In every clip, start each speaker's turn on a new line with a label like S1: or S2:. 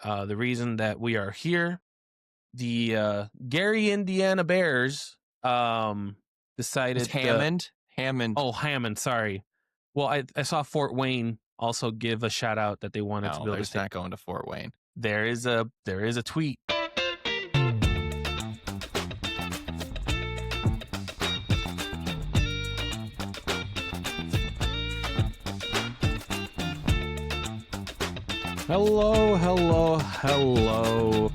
S1: The reason that we are here, the Gary, Indiana Bears decided...
S2: It's Hammond.
S1: Oh, Hammond, sorry. Well, I saw Fort Wayne also give a shout out that they wanted to build a
S2: stadium. Not going to Fort Wayne.
S1: There is a tweet. Hello. Oh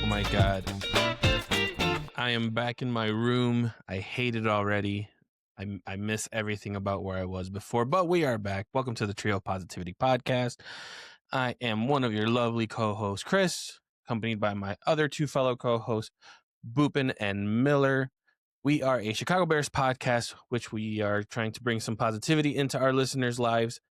S1: my God. I am back in my room. I hate it already. I miss everything about where I was before, but we are back. Welcome to the Trio of Positivity podcast. I am one of your lovely co-hosts, Chris, accompanied by my other two fellow co-hosts, Boopin and Miller. We are a Chicago Bears podcast, which we are trying to bring some positivity into our listeners' lives.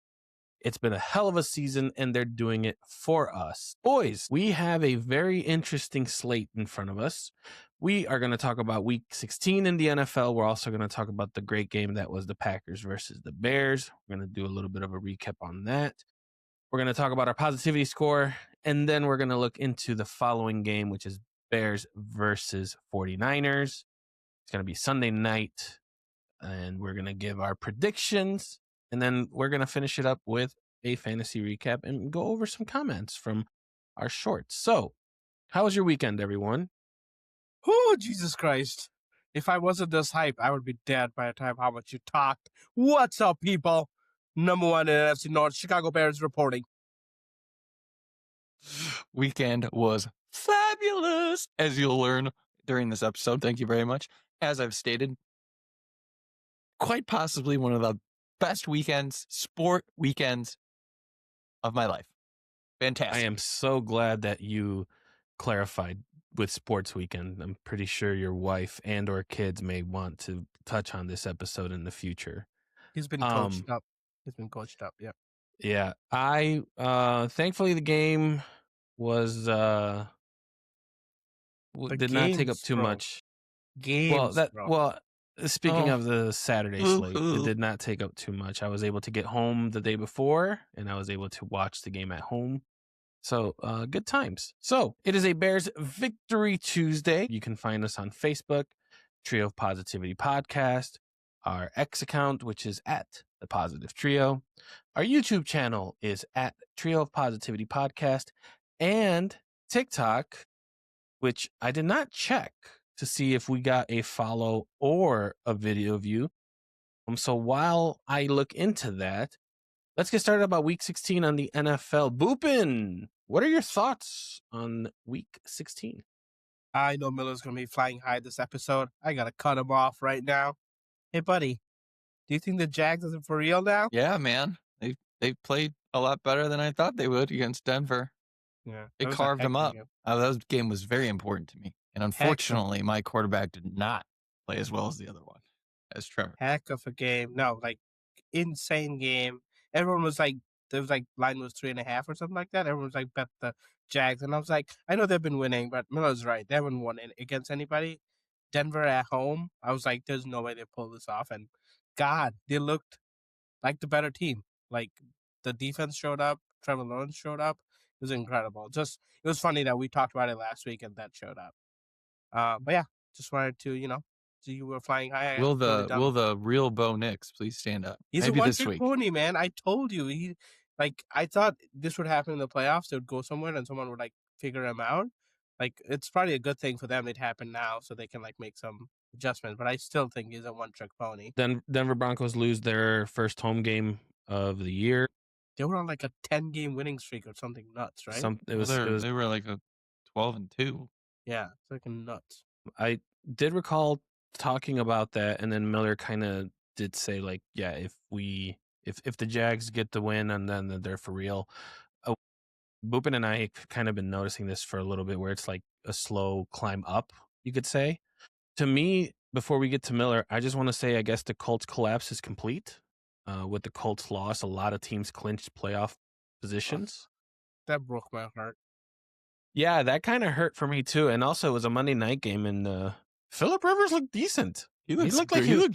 S1: It's been a hell of a season, and they're doing it for us. Boys, we have a very interesting slate in front of us. We are going to talk about Week 16 in the NFL. We're also going to talk about the great game that was the Packers versus the Bears. We're going to do a little bit of a recap on that. We're going to talk about our positivity score, and then we're going to look into the following game, which is Bears versus 49ers. It's going to be Sunday night, and we're going to give our predictions. And then we're going to finish it up with a fantasy recap and go over some comments from our shorts. So, how was your weekend, everyone?
S3: Oh, Jesus Christ. If I wasn't this hype, I would be dead by the time how much you talked. What's up, people? Number one in NFC North, Chicago Bears reporting.
S2: Weekend was fabulous, as you'll learn during this episode. Thank you very much. As I've stated, quite possibly one of the best sport weekends of my life. Fantastic.
S1: I am so glad that you clarified with sports weekend. I'm pretty sure your wife and or kids may want to touch on this episode in the future.
S3: He's been coached up. Yeah.
S1: Yeah. I thankfully the game was did not take up too much. Speaking of the Saturday slate, it did not take up too much. I was able to get home the day before, and I was able to watch the game at home. So, good times. So, it is a Bears Victory Tuesday. You can find us on Facebook, Trio of Positivity Podcast, our X account, which is at The Positive Trio. Our YouTube channel is at Trio of Positivity Podcast, and TikTok, which I did not check to see if we got a follow or a video view. So while I look into that, let's get started about Week 16 on the NFL. Boopin, what are your thoughts on Week 16?
S3: I know Miller's going to be flying high this episode. I got to cut him off right now. Hey, buddy, do you think the Jags are for real now?
S2: Yeah, man. They played a lot better than I thought they would against Denver.
S3: Yeah,
S2: they carved them up. That game was very important to me. And unfortunately, my quarterback did not play as well as the other one, as Trevor.
S3: Heck of a game. No, insane game. Everyone was line was 3.5 or something like that. Everyone was bet the Jags. And I was like, I know they've been winning, but Miller's right. They haven't won against anybody. Denver at home, I was like, there's no way they pull this off. And God, they looked like the better team. The defense showed up. Trevor Lawrence showed up. It was incredible. It was funny that we talked about it last week and that showed up. But yeah, just wanted to, so you were flying high.
S2: Will the real Bo Nix please stand up?
S3: He's
S2: Maybe
S3: a one-trick pony, man. I told you. I thought this would happen in the playoffs. They would go somewhere and someone would figure him out. It's probably a good thing for them it happened now so they can make some adjustments. But I still think he's a one-trick pony.
S1: Then Denver Broncos lose their first home game of the year.
S3: They were on a 10-game winning streak or something nuts, right?
S1: They were
S2: a 12-2.
S3: Yeah, it's nuts.
S1: I did recall talking about that, and then Miller kind of did say if the Jags get the win and then they're for real. Boopin and I kind of been noticing this for a little bit, where it's a slow climb up, you could say. To me, before we get to Miller, I just want to say I guess the Colts collapse is complete. With the Colts loss, a lot of teams clinched playoff positions.
S3: That broke my heart.
S1: Yeah, that kind of hurt for me too. And also, it was a Monday night game, and Phillip Rivers looked decent.
S2: He looked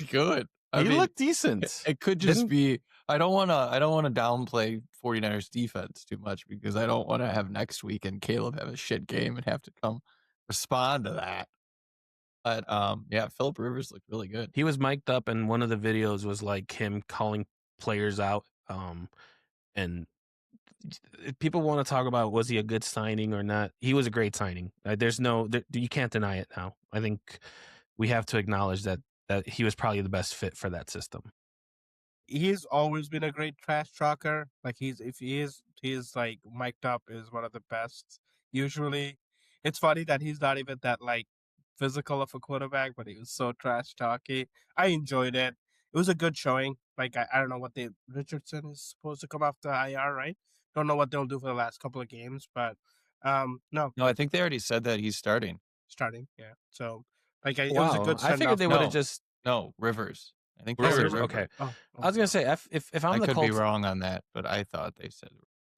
S2: good. He looked decent.
S1: It could just
S2: be. I don't want to downplay 49ers defense too much because I don't want to have next week and Caleb have a shit game and have to come respond to that. But yeah, Phillip Rivers looked really good.
S1: He was mic'd up, and one of the videos was like him calling players out. And people want to talk about was he a good signing or not. He was a great signing. You can't deny it now. I think we have to acknowledge that he was probably the best fit for that system.
S3: He's always been a great trash talker. Like he's like mic'd up is one of the best. Usually, it's funny that he's not even that like physical of a quarterback, but he was so trash talky. I enjoyed it. It was a good showing. Like I don't know what Richardson is supposed to come off the IR, right? Don't know what they'll do for the last couple of games, but no,
S2: I think they already said that he's starting.
S3: yeah. So like it was a good send
S1: I figured they would have just
S2: Rivers. I think
S1: Rivers.
S2: Rivers.
S1: Okay.
S3: Oh,
S1: I was gonna say if I'm
S2: I
S1: the
S2: could
S1: Colts,
S2: be wrong on that, but I thought they said.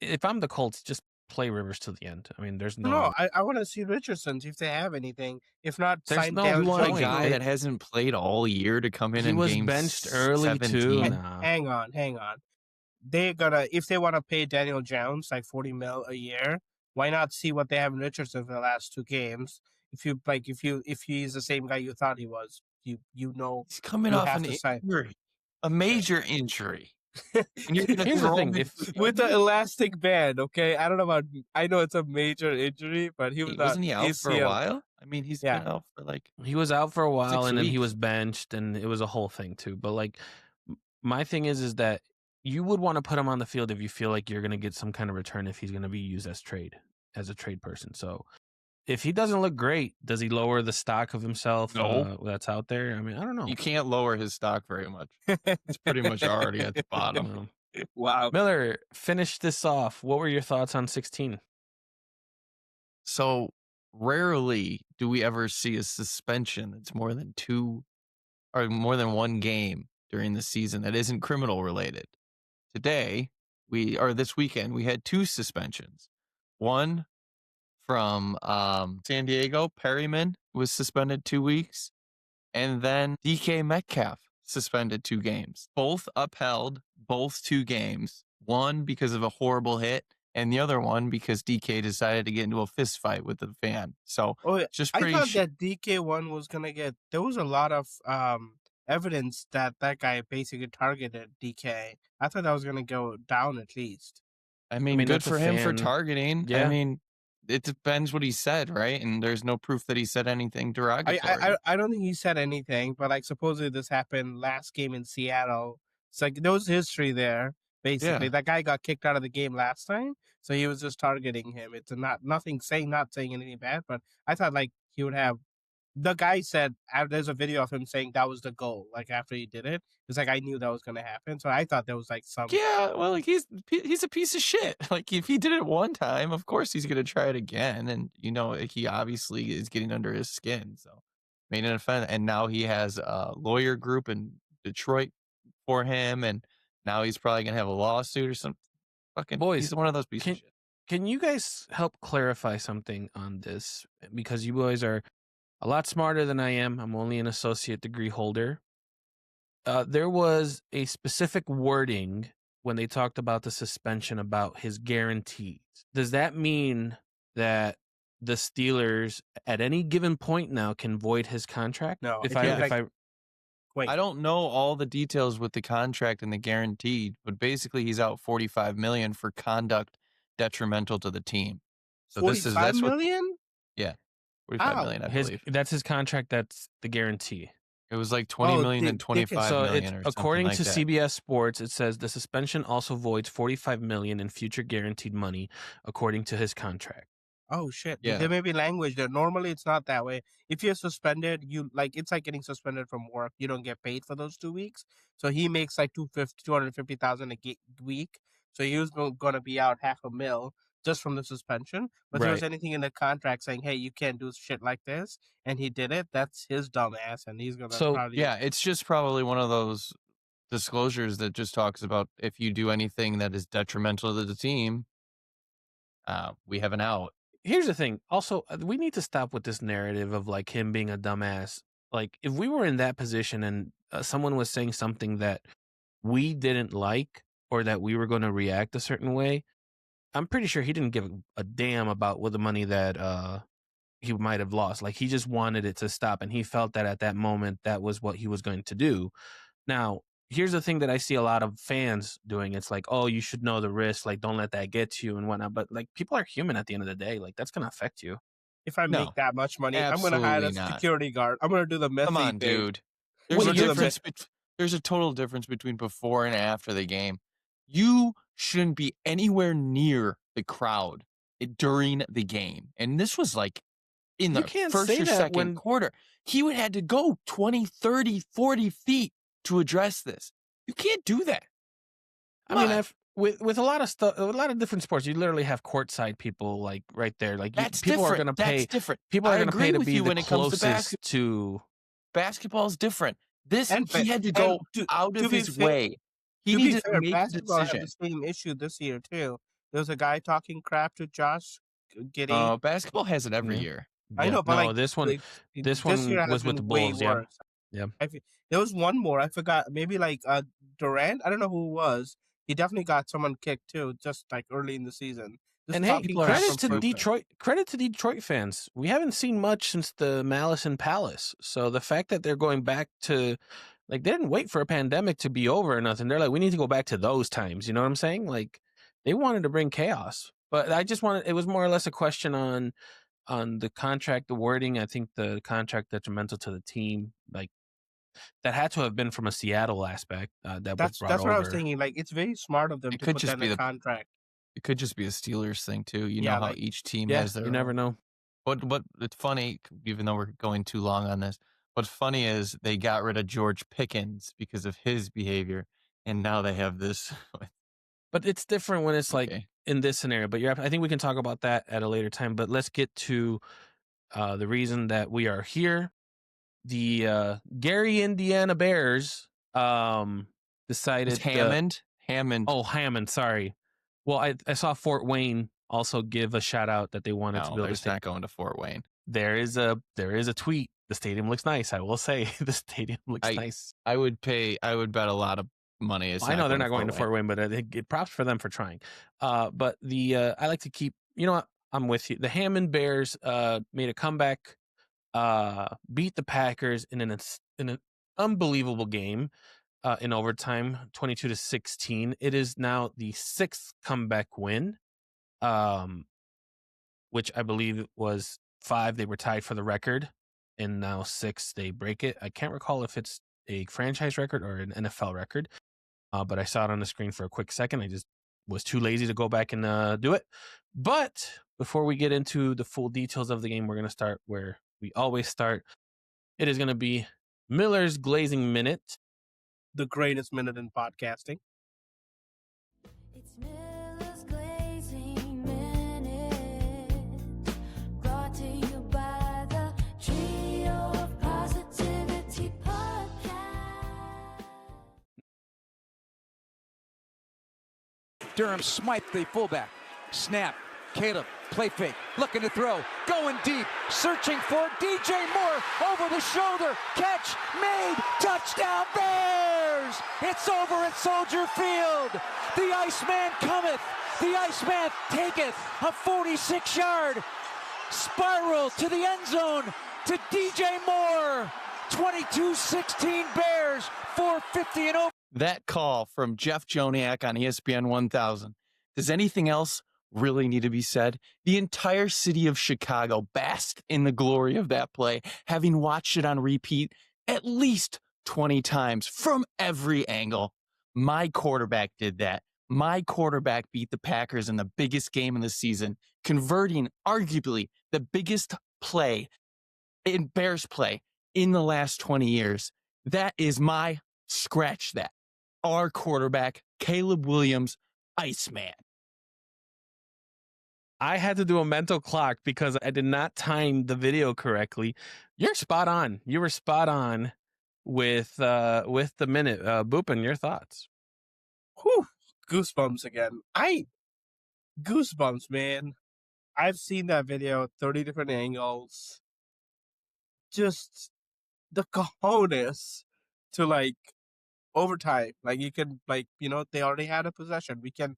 S1: If I'm the Colts, just play Rivers to the end. I mean, there's
S3: no. I want to see Richardson see if they have anything. If not,
S1: There's
S3: sign
S1: no
S3: Daniel
S1: point.
S2: A
S3: Jones.
S2: guy that hasn't played all year to come in
S1: He
S2: and
S1: was
S2: game
S1: benched early
S2: 17.
S1: too. Nah.
S3: Hang on. They're gonna if they want to pay Daniel Jones like $40 million a year, why not see what they have in Richardson for the last 2 games? If he's the same guy you thought he was, you know
S2: He's coming
S3: you
S2: off
S3: have
S2: an
S3: to sign.
S2: injury, a major injury. And you're gonna
S1: Here's the
S2: throw
S1: thing,
S2: him
S1: if-
S2: into
S3: With the elastic band, okay? I don't know about. I know it's a major injury, but he was
S2: wasn't he
S3: not
S2: out for a
S3: ACL.
S2: while? I mean, he's
S3: Yeah.
S2: been out for like
S1: He was out for a while,
S2: 6
S1: and then he
S2: weeks.
S1: was benched, and it was a whole thing too. But like, my thing is that you would want to put him on the field if you feel like you're going to get some kind of return if he's going to be used as a trade person. So if he doesn't look great, does he lower the stock of himself
S2: No.
S1: that's out there? I mean, I don't know.
S2: You can't lower his stock very much. It's pretty much already at the bottom.
S3: Wow.
S1: Miller, finish this off. What were your thoughts on 16?
S2: So rarely do we ever see a suspension that's more than 2 or more than 1 game during the season that isn't criminal related. This weekend, we had 2 suspensions. One from San Diego, Perryman was suspended 2 weeks, and then DK Metcalf suspended 2 games. Both upheld, both 2 games. One because of a horrible hit, and the other one because DK decided to get into a fist fight with the fan. So just
S3: I
S2: pretty.
S3: thought that DK one was gonna get. There was a lot of evidence that guy basically targeted DK. I thought that was gonna go down at least.
S2: I mean, good
S1: that's a
S2: for him for
S1: fan.
S2: targeting.
S1: Yeah.
S2: I mean, it depends what he said, right? And there's no proof that he said anything derogatory.
S3: I don't think he said anything, but like supposedly this happened last game in Seattle. It's like there was history there. Basically,
S2: Yeah.
S3: that guy got kicked out of the game last time, so he was just targeting him. It's not saying anything bad, but I thought like he would have. The guy said there's a video of him saying that was the goal. Like after he did it, it's like I knew that was gonna happen. So I thought there was like some.
S2: Yeah, well, like he's a piece of shit. Like if he did it one time, of course he's gonna try it again, and he obviously is getting under his skin. So made an offense, and now he has a lawyer group in Detroit for him, and now he's probably gonna have a lawsuit or something. Fucking
S1: Boys,
S2: he's one of those pieces of shit.
S1: Can you guys help clarify something on this? Because you boys are a lot smarter than I am. I'm only an associate degree holder. There was a specific wording when they talked about the suspension about his guarantees. Does that mean that the Steelers at any given point now can void his contract?
S3: No,
S1: If
S3: if
S1: I
S3: Wait,
S2: I don't know all the details with the contract and the guaranteed, but basically he's out $45 million for conduct detrimental to the team. So that's
S3: million?
S2: Yeah, 45 million, I believe.
S1: That's his contract. That's the guarantee.
S2: It was like 20 million and 25
S1: So
S2: million
S1: it's,
S2: or
S1: according
S2: something
S1: to
S2: like that.
S1: CBS Sports, it says the suspension also voids $45 million in future guaranteed money, according to his contract.
S3: Oh shit!
S2: Yeah.
S3: There may be language there. Normally, it's not that way. If you're suspended, it's like getting suspended from work. You don't get paid for those 2 weeks. So he makes like 250,000 a week. So he was going to be out $500,000 just from the suspension. But there was
S1: Right.
S3: anything in the contract saying, "Hey, you can't do shit like this," and he did it. That's his dumb ass, and he's gonna
S1: So,
S3: probably
S2: Yeah, it's just probably one of those disclosures that just talks about if you do anything that is detrimental to the team, we have an out.
S1: Here's the thing. Also, we need to stop with this narrative of like him being a dumbass. Like, if we were in that position and someone was saying something that we didn't like, or that we were going to react a certain way, I'm pretty sure he didn't give a damn about what the money that he might have lost. Like, he just wanted it to stop, and he felt that at that moment that was what he was going to do. Now, here's the thing that I see a lot of fans doing. It's like, oh, you should know the risk. Like, don't let that get to you and whatnot. But like, people are human at the end of the day. Like, that's gonna affect you.
S3: If I
S2: No,
S3: make that much money, I'm gonna hire
S2: absolutely
S3: a
S2: not.
S3: security guard. I'm gonna do the
S2: Come
S3: Messi
S2: on,
S3: thing.
S2: dude. There's
S3: Wait,
S2: a
S3: do the
S2: difference. There's a total difference between before and after the game. You shouldn't be anywhere near the crowd during the game. And this was like in
S1: You
S2: the
S1: can't
S2: first
S1: say
S2: or
S1: that
S2: second
S1: when
S2: quarter. He would had to go 20, 30, 40 feet to address this. You can't do that.
S1: I mean, with a lot of stuff, a lot of different sports, you literally have courtside people like right there. Like,
S2: That's
S1: people are
S2: different.
S1: going to pay.
S2: That's different.
S1: People are
S2: I
S1: going to
S2: agree
S1: pay to
S2: with
S1: be
S2: you
S1: the
S2: when it comes to
S1: closest to.
S2: basketball is different. This
S3: And
S2: he had to
S3: and
S2: go
S3: to
S2: out
S3: to
S2: of
S3: be
S2: his
S3: fair,
S2: way. He
S3: to be
S2: needed to
S3: fair,
S2: make a
S3: basketball have
S2: decision.
S3: the same issue this year too. There was a guy talking crap to Josh Giddey.
S2: Basketball has it every
S1: Yeah.
S2: year.
S3: I
S1: Yeah.
S3: know, but
S1: No,
S3: like
S1: this one
S3: this year has
S1: was with the
S3: been way
S1: Bulls. Yeah.
S3: worse.
S1: Yeah.
S3: There was one more. I forgot. Maybe like Durant. I don't know who it was. He definitely got someone kicked too, just like early in the season. Just
S1: And hey,
S3: talking
S2: people are
S3: crap
S1: credit
S3: from
S1: to
S3: purpose.
S1: Detroit. Credit to Detroit fans. We haven't seen much since the Malice in Palace. So the fact that they're going back to, like, they didn't wait for a pandemic to be over or nothing. They're like, we need to go back to those times. You know what I'm saying? Like, they wanted to bring chaos. But I just wanted. It was more or less a question on the contract, the wording. I think the contract detrimental to the team, like, that had to have been from a Seattle aspect that was brought
S3: That's what I was
S1: over.
S3: thinking. Like, it's very smart of them
S2: It
S3: to
S2: could
S3: put
S2: just
S3: that
S2: be
S3: in a
S2: the
S3: contract.
S2: It could just be a Steelers thing too. You
S3: Yeah,
S2: know how
S3: like-
S2: each team
S1: Yeah,
S2: has their
S1: you never
S2: own.
S1: know.
S2: What it's funny, even though we're going too long on this, what's funny is they got rid of George Pickens because of his behavior, and now they have this.
S1: But it's different when it's like
S2: Okay.
S1: in this scenario. But I think we can talk about that at a later time. But let's get to the reason that we are here. The Gary Indiana Bears decided
S2: It's Hammond.
S1: Oh, Hammond, sorry. Well, I saw Fort Wayne also give a shout out that they wanted to
S2: No,
S1: build a
S2: they're
S1: stadium.
S2: not going to Fort Wayne.
S1: There is a tweet. The stadium looks nice. I will say the stadium looks nice.
S2: I would bet a lot of money.
S1: I know they're not going to Fort Wayne, but I think props for them for trying. But I like to keep. You know what? I'm with you. The Hammond Bears made a comeback, beat the Packers in an unbelievable game in overtime, 22-16. It is now the 6th comeback win, which I believe was 5. They were tied for the record, and now 6 they break it. I can't recall if it's a franchise record or an NFL record, but I saw it on the screen for a quick second. I just was too lazy to go back and do it. But before we get into the full details of the game, we're going to start where we always start. It is going to be Miller's Glazing Minute.
S3: The greatest minute in podcasting.
S4: It's Miller's Glazing Minute, brought to you by the Trio of Positivity Podcast.
S5: Durham Smythe, the fullback. Snap. Caleb, play fake, looking to throw, going deep, searching for DJ Moore, over the shoulder, catch, made, touchdown Bears! It's over at Soldier Field. The Iceman cometh, the Iceman taketh a 46-yard spiral to the end zone to DJ Moore. 22-16 Bears, 4:50 and over.
S2: That call from Jeff Joniak on ESPN 1000. Does anything else really need to be said? The entire city of Chicago basked in the glory of that play, having watched it on repeat at least 20 times from every angle. My quarterback did that. My quarterback beat the Packers in the biggest game of the season, converting arguably the biggest play in Bears play in the last 20 years. That is my scratch that. Our quarterback, Caleb Williams, Iceman.
S1: I had to do a mental clock because I did not time the video correctly. You're spot on. You were spot on with the minute. Boopin, your thoughts?
S3: Whew, goosebumps again. Goosebumps, man. I've seen that video 30 different angles. Just the cojones to like overtime. Like you can, they already had a possession. We can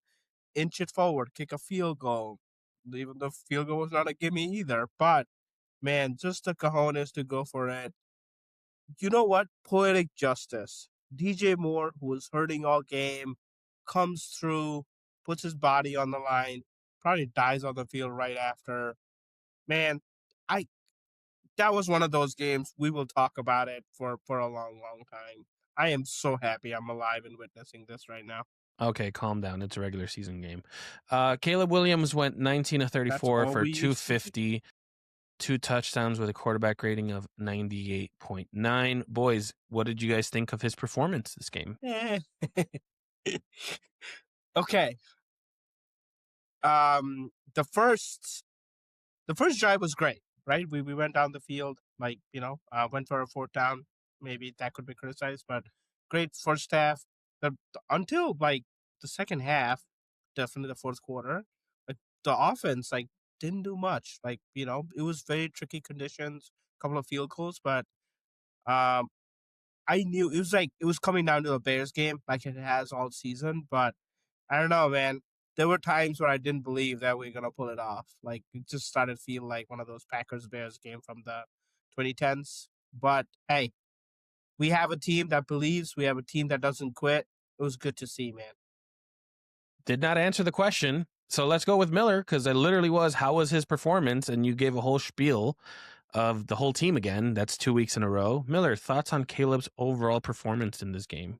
S3: inch it forward, kick a field goal. Even the field goal was not a gimme either. But man, just the cojones to go for it. You know what? Poetic justice. DJ Moore, who was hurting all game, comes through, puts his body on the line, probably dies on the field right after. Man, I that was one of those games we will talk about it for a long, long time. I am so happy I'm alive and witnessing this right now.
S1: Okay, calm down. It's a regular season game. Caleb Williams went 19 of 34
S3: all
S1: for
S3: we used to see.
S1: 250, 2 touchdowns with a quarterback rating of 98.9. Boys, what did you guys think of his performance this game?
S3: Okay. The first drive was great, right? We went down the field, went for a fourth down. Maybe that could be criticized, but great first half. Until the second half, definitely the fourth quarter, the offense didn't do much. It was very tricky conditions, couple of field goals, but um, I knew it was coming down to a Bears game like it has all season, but I don't know, man. There were times where I didn't believe that we were gonna pull it off. Like it just started to feel like one of those Packers Bears game from the 2010s. But hey, we have a team that believes. We have a team that doesn't quit. It was good to see, man.
S1: Did not answer the question. So let's go with Miller, because it literally was, how was his performance? And you gave a whole spiel of the whole team again. That's 2 weeks in a row. Miller, thoughts on Caleb's overall performance in this game?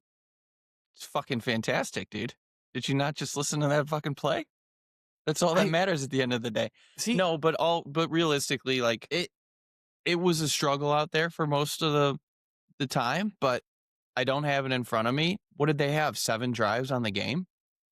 S2: It's fucking fantastic, dude. Did you not just listen to that fucking play? That's all that matters at the end of the day.
S1: See,
S2: No, but realistically, it was a struggle out there for most of the time, but I don't have it in front of me. What did they have? 7 drives on the game?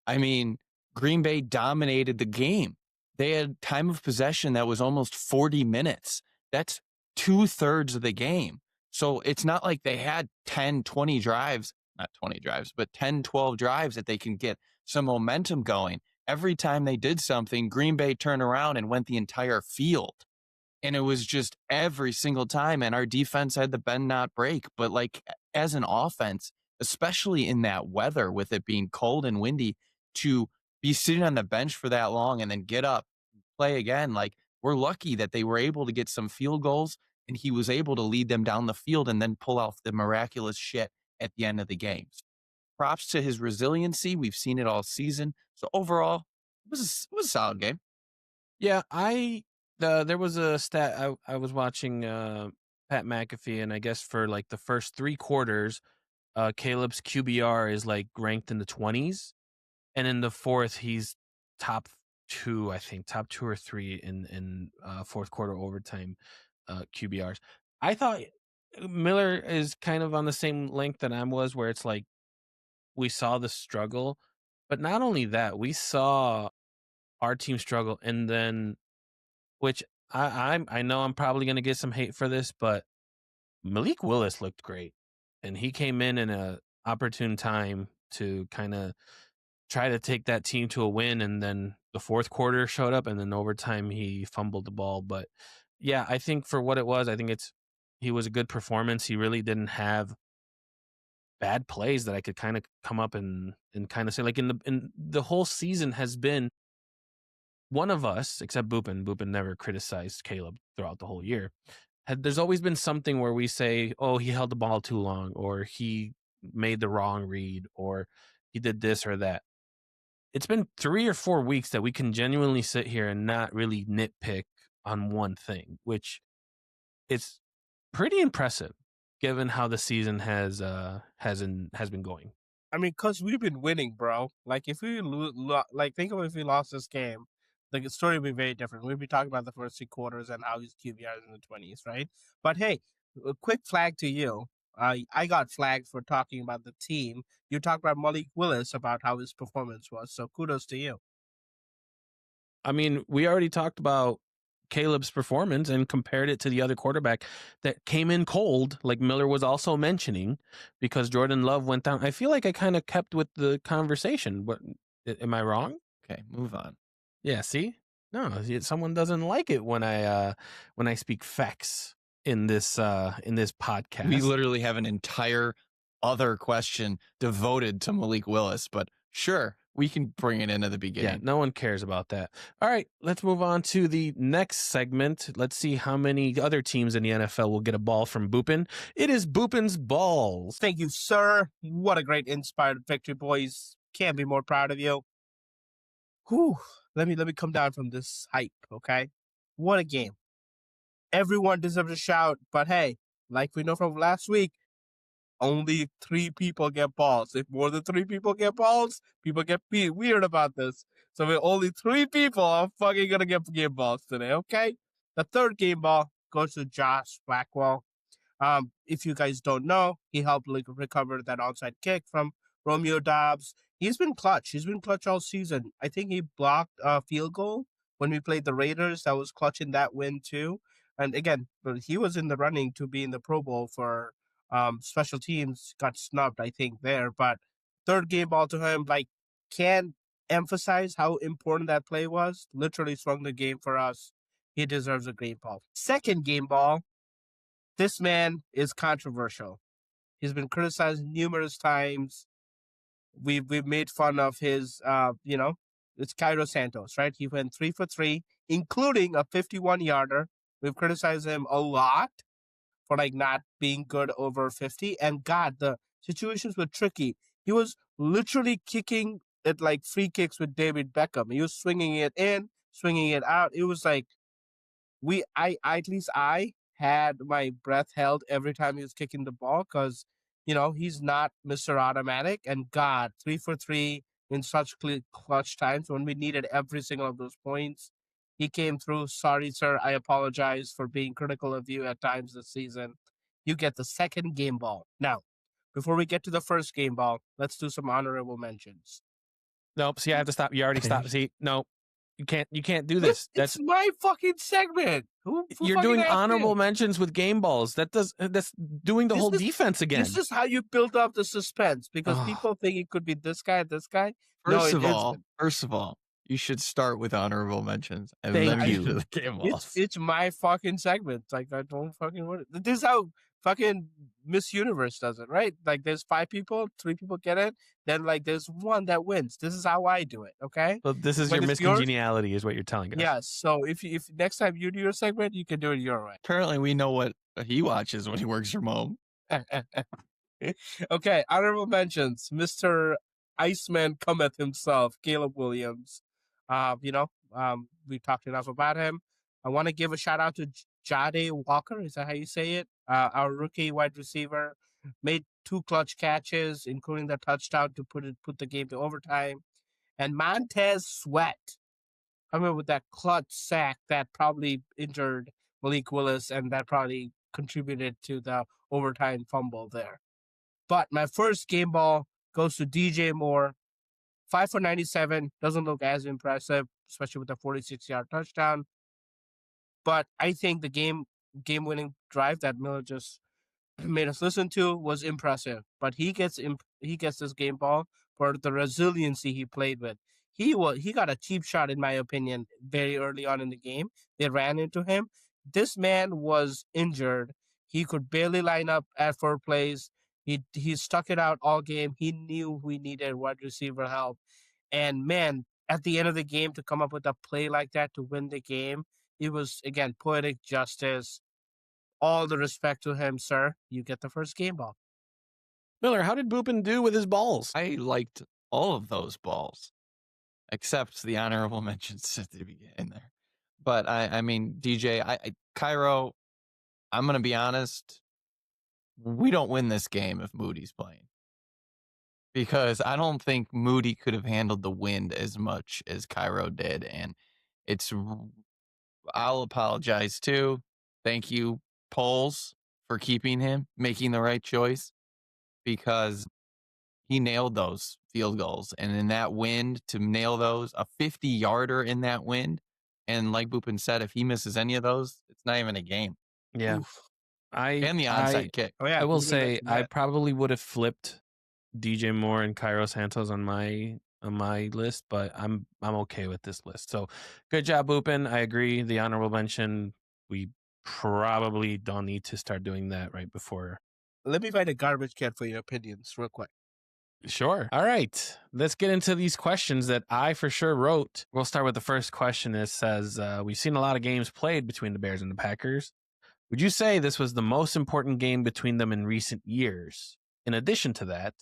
S2: I mean, Green Bay dominated the game. They had time of possession that was almost 40 minutes. That's 2/3 of the game. So it's not like they had 10, 20 drives, not 20 drives, but 10, 12 drives that they can get some momentum going. Every time they did something, Green Bay turned around and went the entire field. And it was just every single time. And our defense had the bend not break. But as an offense, especially in that weather with it being cold and windy, to be sitting on the bench for that long and then get up, play again, we're lucky that they were able to get some field goals and he was able to lead them down the field and then pull off the miraculous shit at the end of the games. Props to his resiliency. We've seen it all season. So overall, it was a solid game.
S1: Yeah, there was a stat I was watching Pat McAfee, and I guess for the first 3 quarters, Caleb's QBR is ranked in the 20s, and in the fourth he's top 2, I think, top 2 or 3 in fourth quarter overtime QBRs. I thought Miller is kind of on the same length that I was, where it's we saw the struggle, but not only that, we saw our team struggle, and then, which I know I'm probably going to get some hate for this, but Malik Willis looked great, and he came in a opportune time to kind of try to take that team to a win, and then the fourth quarter showed up, and then overtime he fumbled the ball. But yeah, I think for what it was, I think he was a good performance. He really didn't have bad plays that I could kind of come up and kind of say, in the whole season has been, one of us, except Boopin never criticized Caleb throughout the whole year. There's always been something where we say, oh, he held the ball too long, or he made the wrong read, or he did this or that. It's been 3 or 4 weeks that we can genuinely sit here and not really nitpick on one thing, which is pretty impressive given how the season has been going.
S3: I mean, because we've been winning, bro. If we think of if we lost this game, the story would be very different. We'd be talking about the first 3 quarters and how his QBR is in the 20s, right? But hey, a quick flag to you. I got flagged for talking about the team. You talked about Malik Willis, about how his performance was. So kudos to you.
S1: I mean, we already talked about Caleb's performance and compared it to the other quarterback that came in cold, like Miller was also mentioning, because Jordan Love went down. I feel like I kind of kept with the conversation. What, am I wrong?
S2: Okay, move on.
S1: Yeah, see? No, someone doesn't like it when I speak facts in this podcast.
S2: We literally have an entire other question devoted to Malik Willis, but sure, we can bring it in at the
S1: Yeah,
S2: beginning.
S1: no one cares about that. All right, let's move on to the next segment. Let's see how many other teams in the NFL will get a ball from Boopin. It is Boopin's balls.
S3: Thank you, sir. What a great inspired victory, boys. Can't be more proud of you. Whew. Let me come down from this hype, okay? What a game. Everyone deserves a shout, but hey, like we know from last week, only 3 people get balls. If more than 3 people get balls, people get weird about this. So we're only 3 people are fucking gonna get game balls today, okay? The third game ball goes to Josh Blackwell. If you guys don't know, he helped recover that onside kick from Romeo Dobbs. He's been clutch. He's been clutch all season. I think he blocked a field goal when we played the Raiders. That was clutch in that win too. And again, but he was in the running to be in the Pro Bowl for special teams. Got snubbed, I think, there. But third game ball to him, like, can't emphasize how important that play was. Literally swung the game for us. He deserves a great ball. Second game ball. This man is controversial. He's been criticized numerous times. We've made fun of his, it's Cairo Santos, right? He went 3 for 3, including a 51-yarder. We've criticized him a lot for like not being good over 50. And God, the situations were tricky. He was literally kicking at like free kicks with David Beckham. He was swinging it in, swinging it out. It was like at least I had my breath held every time he was kicking the ball because, he's not Mr. Automatic. And God, 3 for 3 in such clutch times when we needed every single of those points. He came through. Sorry, sir. I apologize for being critical of you at times this season. You get the second game ball. Now, before we get to the first game ball, let's do some honorable mentions.
S1: Nope. See, I have to stop. You already stopped. See, no, you can't do this.
S3: It's my fucking segment. Who
S1: You're
S3: fucking
S1: doing
S3: asked
S1: honorable
S3: you?
S1: mentions with game balls. That's doing the
S3: This
S1: whole
S3: is-
S1: defense again.
S3: This is how you build up the suspense because
S1: Ugh.
S3: people think it could be this guy.
S2: First
S3: No,
S2: of
S3: it
S2: all,
S3: isn't.
S2: you should start with honorable mentions and
S1: Thank
S2: then
S1: you.
S2: get to the game balls.
S3: It's my fucking segment. Like, I don't fucking want it. This is how fucking Miss Universe does it, right? Like, there's 5 people, 3 people get it, then like there's one that wins. This is how I do it. Okay.
S1: So this is
S3: When
S1: your
S3: it's yours-
S1: miscongeniality, is what you're telling us.
S3: Yes. So if next time you do your segment, you can do it your way.
S2: Apparently, we know what he watches when he works from home.
S3: Okay, honorable mentions. Mr. Iceman cometh himself, Caleb Williams. We talked enough about him. I want to give a shout out to Jade Walker. Is that how you say it? Our rookie wide receiver made 2 clutch catches, including the touchdown to put the game to overtime. And Montez Sweat, with that clutch sack that probably injured Malik Willis, and that probably contributed to the overtime fumble there. But my first game ball goes to DJ Moore. 5 for 97. Doesn't look as impressive, especially with the 46-yard touchdown. But I think the game-winning drive that Miller just made us listen to was impressive. But he gets this game ball for the resiliency he played with. He got a cheap shot, in my opinion, very early on in the game. They ran into him. This man was injured. He could barely line up at 4 plays. He stuck it out all game. He knew we needed wide receiver help. And man, at the end of the game, to come up with a play like that to win the game, it was, again, poetic justice. All the respect to him, sir. You get the first game ball.
S1: Miller, how did Boopin do with his balls?
S2: I liked all of those balls, except the honorable mentions at the beginning there. But I mean, DJ, Cairo, I'm going to be honest. We don't win this game if Moody's playing, because I don't think Moody could have handled the wind as much as Cairo did. And I'll apologize too. Thank you, Poles, for keeping him, making the right choice, because he nailed those field goals. And in that wind, to nail those, a 50-yarder in that wind. And like Boopin said, if he misses any of those, it's not even a game.
S1: Yeah.
S3: Oof.
S2: And the onside kick.
S3: Oh yeah.
S1: I will
S3: even
S1: say
S3: that-
S1: I probably would have flipped DJ Moore and Cairo Santos on my list, but I'm okay with this list. So good job, Boopin. I agree. The honorable mention, we probably don't need to start doing that right before
S3: Let me find a garbage can for your opinions real quick.
S1: Sure. All right. Let's get into these questions that I for sure wrote. We'll start with the first question. It says, we've seen a lot of games played between the Bears and the Packers. Would you say this was the most important game between them in recent years? In addition to that,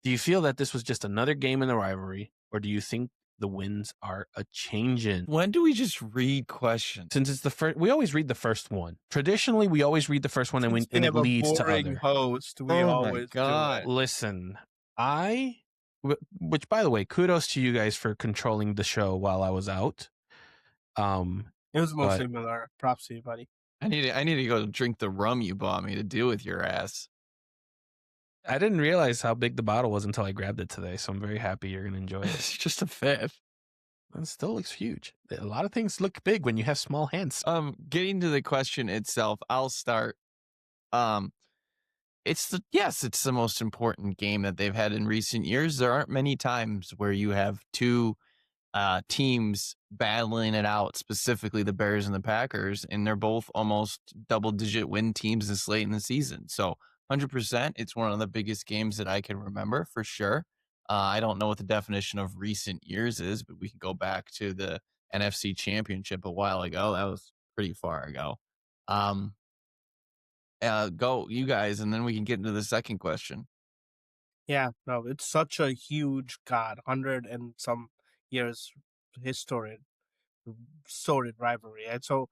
S1: do you feel that this was just another game in the rivalry, or do you think the wins are a changing?
S2: When do we just read questions?
S1: Since it's the first, we always read the first one. Traditionally, we always read the first one, and
S3: Since we
S1: it
S3: have a
S1: leads to
S3: boring
S1: other.
S3: host, we
S2: Oh my
S3: always
S2: God.
S3: do it.
S1: Listen, which by the way, kudos to you guys for controlling the show while I was out.
S3: It was mostly Miller. Props to you, buddy.
S2: I need to go drink the rum you bought me to deal with your ass.
S1: I didn't realize how big the bottle was until I grabbed it today, so I'm very happy you're gonna enjoy it.
S2: It's just a fifth.
S1: It still looks huge. A lot of things look big when you have small hands.
S2: Getting to the question itself, I'll start. It's the most important game that they've had in recent years. There aren't many times where you have two teams battling it out, specifically the Bears and the Packers, and they're both almost double-digit win teams this late in the season. So 100%, it's one of the biggest games that I can remember for sure. I don't know what the definition of recent years is, but we can go back to the NFC Championship a while ago. That was pretty far ago. Go, you guys, and then we can get into the second question.
S3: Yeah, no, it's such a huge 100 and some years storied rivalry. And so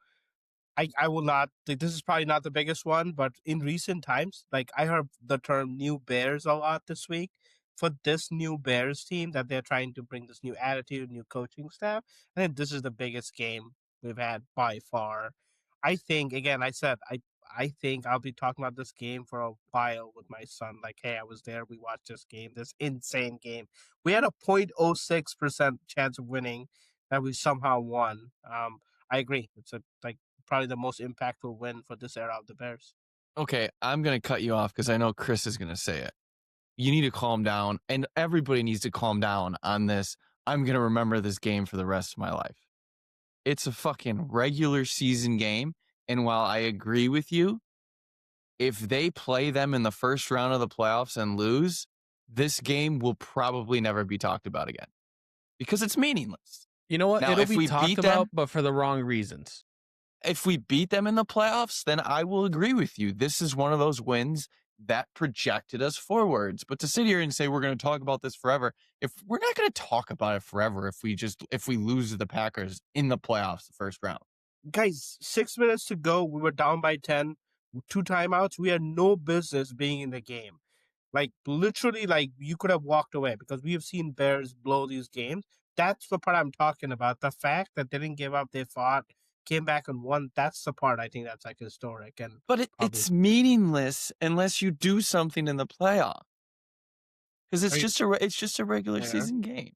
S3: I will not, this is probably not the biggest one, but in recent times, like I heard the term new Bears a lot this week for this new Bears team that they're trying to bring this new attitude, new coaching staff. I think this is the biggest game we've had by far. I think, again, I think I'll be talking about this game for a while with my son. Like, hey, I was there. We watched this game, this insane game. We had a 0.06% chance of winning that we somehow won. I agree. It's probably the most impactful win for this era of the Bears.
S2: Okay, I'm going to cut you off because I know Chris is going to say it. You need to calm down, and everybody needs to calm down on this. I'm going to remember this game for the rest of my life. It's a fucking regular season game, and while I agree with you, if they play them in the first round of the playoffs and lose, this game will probably never be talked about again because it's meaningless.
S1: You know what?
S2: Now,
S1: It'll
S2: if
S1: be
S2: we
S1: talked
S2: beat
S1: about,
S2: them-
S1: but for the wrong reasons.
S2: If we beat them in the playoffs, then I will agree with you. This is one of those wins that projected us forwards. But to sit here and say we're going to talk about this forever, if we're not going to talk about it forever, if we lose to the Packers in the playoffs, the first round.
S3: Guys, 6 minutes to go. We were down by 10, 2 timeouts. We had no business being in the game. Like, literally, like, you could have walked away because we have seen Bears blow these games. That's the part I'm talking about. The fact that they didn't give up, they fought, came back and won. That's the part I think that's like historic.
S2: But it's meaningless unless you do something in the playoff. Because it's just a regular season game.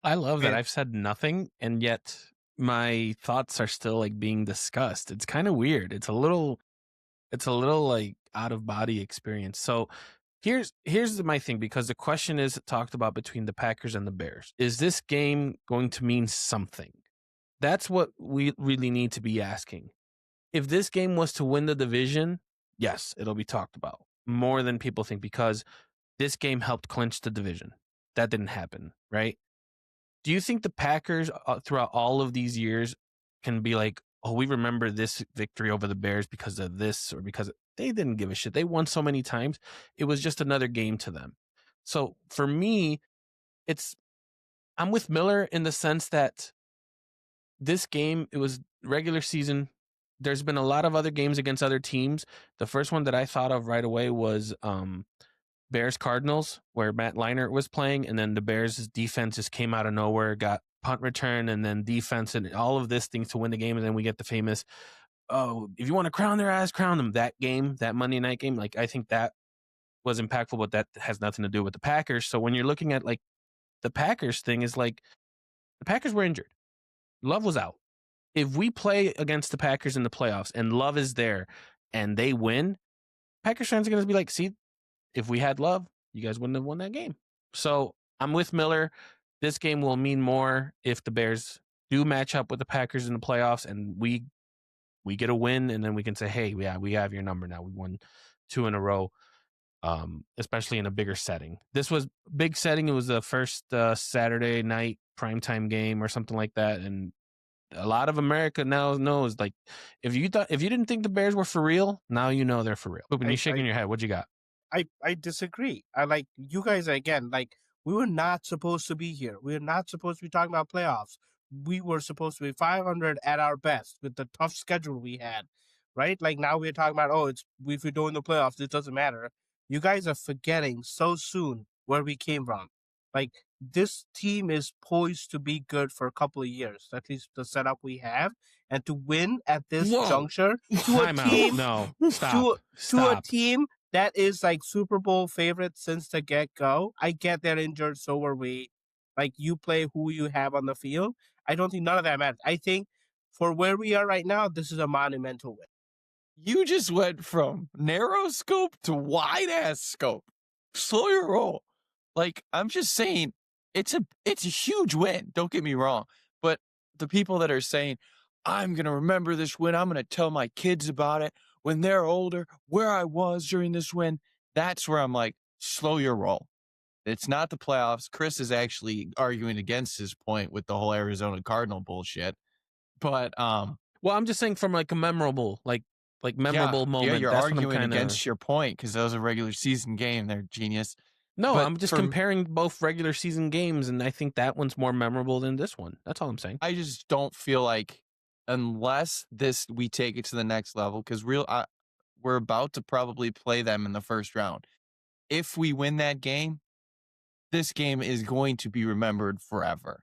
S1: I love that
S3: Yeah.
S1: I've said nothing, and yet my thoughts are still like being discussed. It's kind of weird. It's a little like out of body experience. So here's my thing, because the question is talked about between the Packers and the Bears. Is this game going to mean something? That's what we really need to be asking. If this game was to win the division, yes, it'll be talked about more than people think, because this game helped clinch the division. That didn't happen, right? Do you think the Packers throughout all of these years can be like, oh, we remember this victory over the Bears because of this, or because they didn't give a shit? They won so many times. It was just another game to them. So for me, I'm with Miller in the sense that this game, it was regular season. There's been a lot of other games against other teams. The first one that I thought of right away was Bears Cardinals, where Matt Leinart was playing, and then the Bears' defense just came out of nowhere, got punt return, and then defense, and all of this things to win the game. And then we get the famous, oh, if you want to crown their ass, crown them. That game, that Monday night game, like I think that was impactful, but that has nothing to do with the Packers. So when you're looking at like the Packers thing, is like the Packers were injured. Love was out. If we play against the Packers in the playoffs and Love is there and they win, Packers fans are going to be like, see, if we had Love, you guys wouldn't have won that game. So I'm with Miller. This game will mean more if the Bears do match up with the Packers in the playoffs and we get a win, and then we can say, hey, yeah, we have your number now. We won 2 in a row, especially in a bigger setting. This was big setting. It was the first Saturday night primetime game or something like that, and a lot of America now knows, like, if you didn't think the Bears were for real, now you know they're for real. When you're shaking your head, what you got?
S3: I disagree. I like you guys again. Like we were not supposed to be here. We were not supposed to be talking about playoffs. We were supposed to be 500 at our best with the tough schedule we had, right? Like now we're talking about if we're doing the playoffs, it doesn't matter. You guys are forgetting so soon where we came from. Like this team is poised to be good for a couple of years, at least the setup we have, and to win at this juncture to a
S1: Time out.
S3: team
S1: No,
S3: to
S1: stop.
S3: a team that is like Super Bowl favorite since the get go. I get they're injured, so were we. Like you play who you have on the field. I don't think none of that matters. I think for where we are right now, this is a monumental win.
S2: You just went from narrow scope to wide ass scope. Slow your roll. Like, I'm just saying, it's a huge win. Don't get me wrong. But the people that are saying, I'm going to remember this win, I'm going to tell my kids about it when they're older, where I was during this win, that's where I'm like, slow your roll. It's not the playoffs. Chris is actually arguing against his point with the whole Arizona Cardinal bullshit. But
S1: well, I'm just saying from like a memorable memorable moment.
S2: Yeah, you're
S1: that's
S2: arguing
S1: what I'm kinda...
S2: against your point because that was a regular season game. They're genius.
S1: No,
S2: But
S1: I'm just comparing both regular season games, and I think that one's more memorable than this one. That's all I'm saying.
S2: I just don't feel like, unless we take it to the next level, because we're about to probably play them in the first round. If we win that game, this game is going to be remembered forever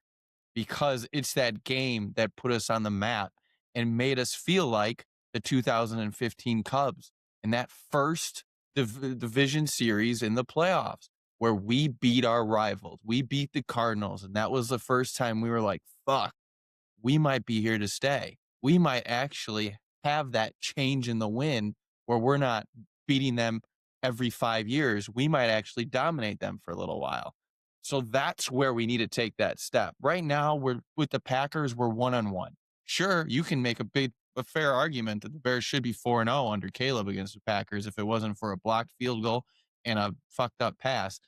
S2: because it's that game that put us on the map and made us feel like the 2015 Cubs in that first division series in the playoffs where we beat our rivals. We beat the Cardinals, and that was the first time we were like, fuck, we might be here to stay. We might actually have that change in the wind where we're not beating them every 5 years. We might actually dominate them for a little while. So that's where we need to take that step. Right now, we're with the Packers, we're 1-1. Sure, you can make a fair argument that the Bears should be 4-0 under Caleb against the Packers if it wasn't for a blocked field goal and a fucked up pass.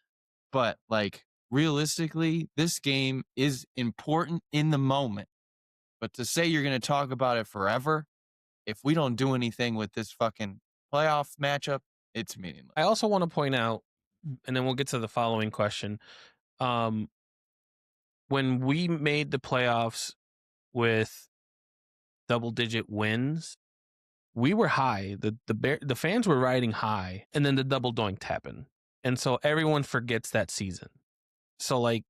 S2: But like realistically, this game is important in the moment. But to say you're going to talk about it forever, if we don't do anything with this fucking playoff matchup, it's meaningless.
S1: I also want to point out, and then we'll get to the following question. When we made the playoffs with double-digit wins, we were high. The fans were riding high, and then the double doink happened, and so everyone forgets that season. So like,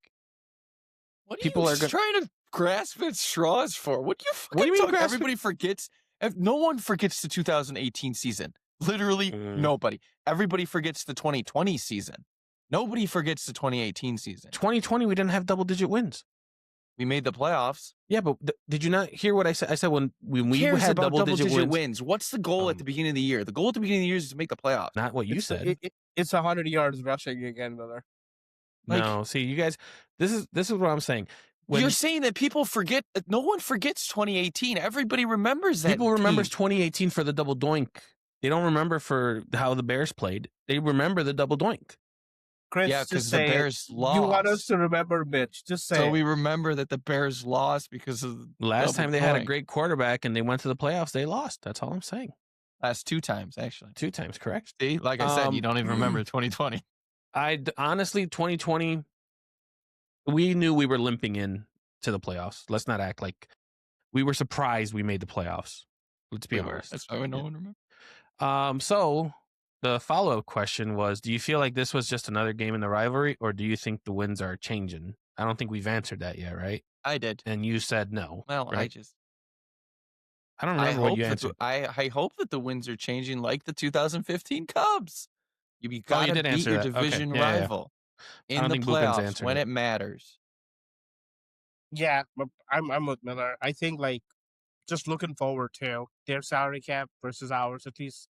S2: what are
S1: people
S2: you
S1: are
S2: trying to grasp at straws for? What do you fucking
S1: What do you mean
S2: talk?
S1: grasp
S2: Everybody forgets. No one forgets the 2018 season. Literally nobody. Everybody forgets the 2020 season. Nobody forgets the 2018 season.
S1: 2020, we didn't have double-digit wins.
S2: We made the playoffs.
S1: Yeah, but did you not hear what I said? I said when we had double-digit
S2: wins. What's the goal at the beginning of the year? The goal at the beginning of the year is to make the playoffs.
S1: Not what you said.
S3: It's 100 yards rushing again, Miller.
S1: No, see, you guys, this is what I'm saying.
S2: You're saying that people forget. No one forgets 2018. Everybody remembers that.
S1: People remembers 2018 for the double doink. They don't remember for how the Bears played. They remember the double doink.
S3: Chris,
S2: yeah, because the Bears lost.
S3: You want us to remember Mitch. Just say
S2: so we remember that the Bears lost because of
S1: last time they had a great quarterback and they went to the playoffs. They lost. That's all I'm saying.
S2: Last 2 times, actually.
S1: 2 times, correct?
S2: See, like I said, you don't even remember 2020.
S1: Honestly, 2020, we knew we were limping in to the playoffs. Let's not act like we were surprised we made the playoffs. Let's be honest.
S2: That's why no one remembers.
S1: So the follow-up question was, do you feel like this was just another game in the rivalry, or do you think the winds are changing? I don't think we've answered that yet, right?
S2: I did.
S1: And you said no.
S2: Well,
S1: right?
S2: I
S1: don't remember what you answered.
S2: I hope that the winds are changing like the 2015 Cubs. You got to beat your division rival in the playoffs when it matters.
S3: Yeah, I'm with Miller. I think like just looking forward to their salary cap versus ours. At least,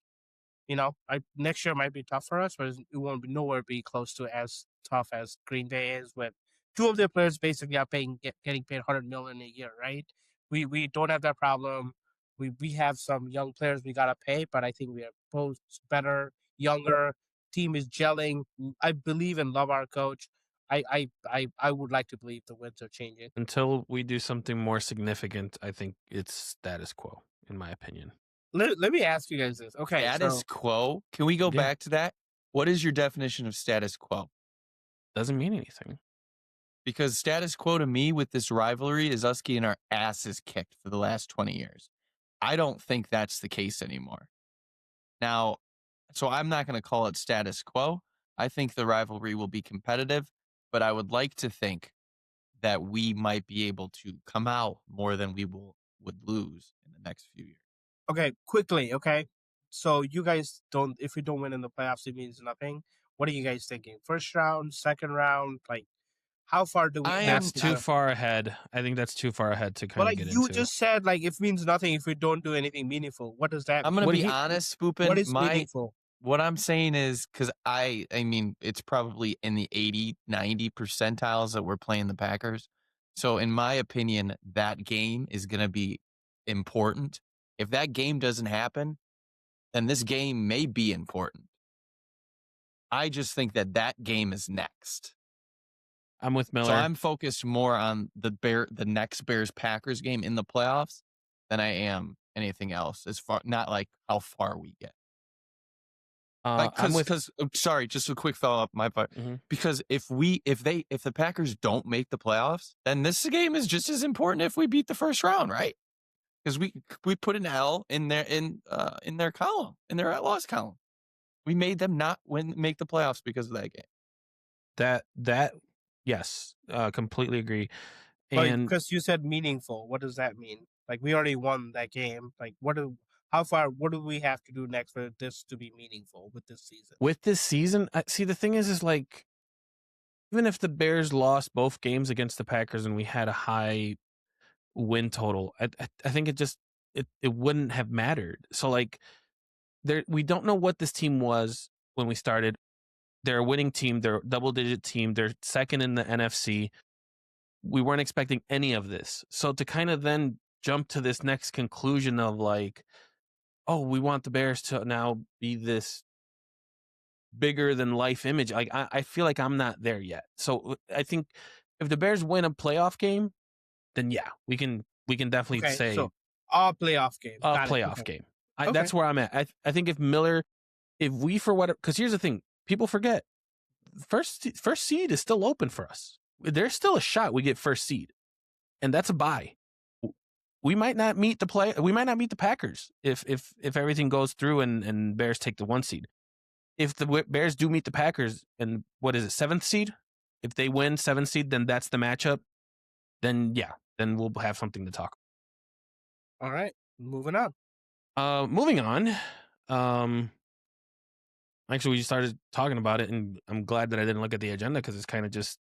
S3: next year might be tough for us, but it won't be nowhere be close to as tough as Green Bay is. With 2 of their players basically are getting paid $100 million a year, right? We don't have that problem. We have some young players we gotta pay, but I think we are both better younger. Team is gelling. I believe and love our coach. I would like to believe the winds are changing.
S1: Until we do something more significant, I think it's status quo, in my opinion.
S3: Let me ask you guys this. Okay,
S2: Status
S3: so
S2: quo. Can we go
S1: Yeah.
S2: back to that? What is your definition of status quo?
S1: Doesn't mean anything.
S2: Because status quo to me with this rivalry is us getting our asses kicked for the last 20 years. I don't think that's the case anymore. Now, so I'm not going to call it status quo. I think the rivalry will be competitive, but I would like to think that we might be able to come out more than we would lose in the next few years.
S3: okay, quickly, okay. So you guys don't. If we don't win in the playoffs, it means nothing. What are you guys thinking? First round, second round, like how far do we?
S2: I
S3: have
S2: am
S1: That's
S3: to
S1: too
S3: go?
S1: far ahead. I think that's too far ahead to
S3: But
S1: kind
S3: like
S1: of get
S3: you
S1: into.
S3: just said, like it means nothing if we don't do anything meaningful. What does that
S2: I'm
S3: mean?
S2: going to
S1: What
S2: be
S1: he-
S2: honest, Spoopin.
S3: What is meaningful?
S2: What I'm saying is, because I mean, it's probably in the 80, 90 percentiles that we're playing the Packers. So in my opinion, that game is going to be important. If that game doesn't happen, then this game may be important. I just think that game is next.
S1: I'm with Miller.
S2: So I'm focused more on the next Bears-Packers game in the playoffs than I am anything else. As far, not like how far we get.
S1: I'm with.
S2: Sorry, just a quick follow up my part.
S1: Mhm.
S2: Because if the Packers don't make the playoffs, then this game is just as important if we beat the first round, right? Because we put an L in their column, in their loss column. We made them not make the playoffs because of that game.
S1: That yes, completely agree. And
S3: Because you said meaningful, what does that mean? Like we already won that game. Like what do we have to do next for this to be meaningful with this season?
S1: with this season, see the thing is like even if the Bears lost both games against the Packers and we had a high win total, I think it wouldn't have mattered. So like we don't know what this team was when we started. They're a winning team. They're a double-digit team. They're second in the NFC. We weren't expecting any of this. So to kind of then jump to this next conclusion of like, oh, we want the Bears to now be this bigger than life image. Like I feel like I'm not there yet. So I think if the Bears win a playoff game, then yeah, we can definitely
S3: Okay,
S1: say
S3: so a playoff game.
S1: a
S3: Got it.
S1: playoff
S3: Okay.
S1: game. That's where I'm at. I think if we for whatever, because here's the thing, people forget first seed is still open for us. There's still a shot we get first seed, and that's a bye. We might not meet the Packers if everything goes through and Bears take the 1 seed. If the Bears do meet the Packers and what is it, 7th seed? If they win 7th seed, then that's the matchup. Then yeah, then we'll have something to talk
S3: All right, moving on.
S1: Moving on. Actually, we just started talking about it, and I'm glad that I didn't look at the agenda because it's kind of just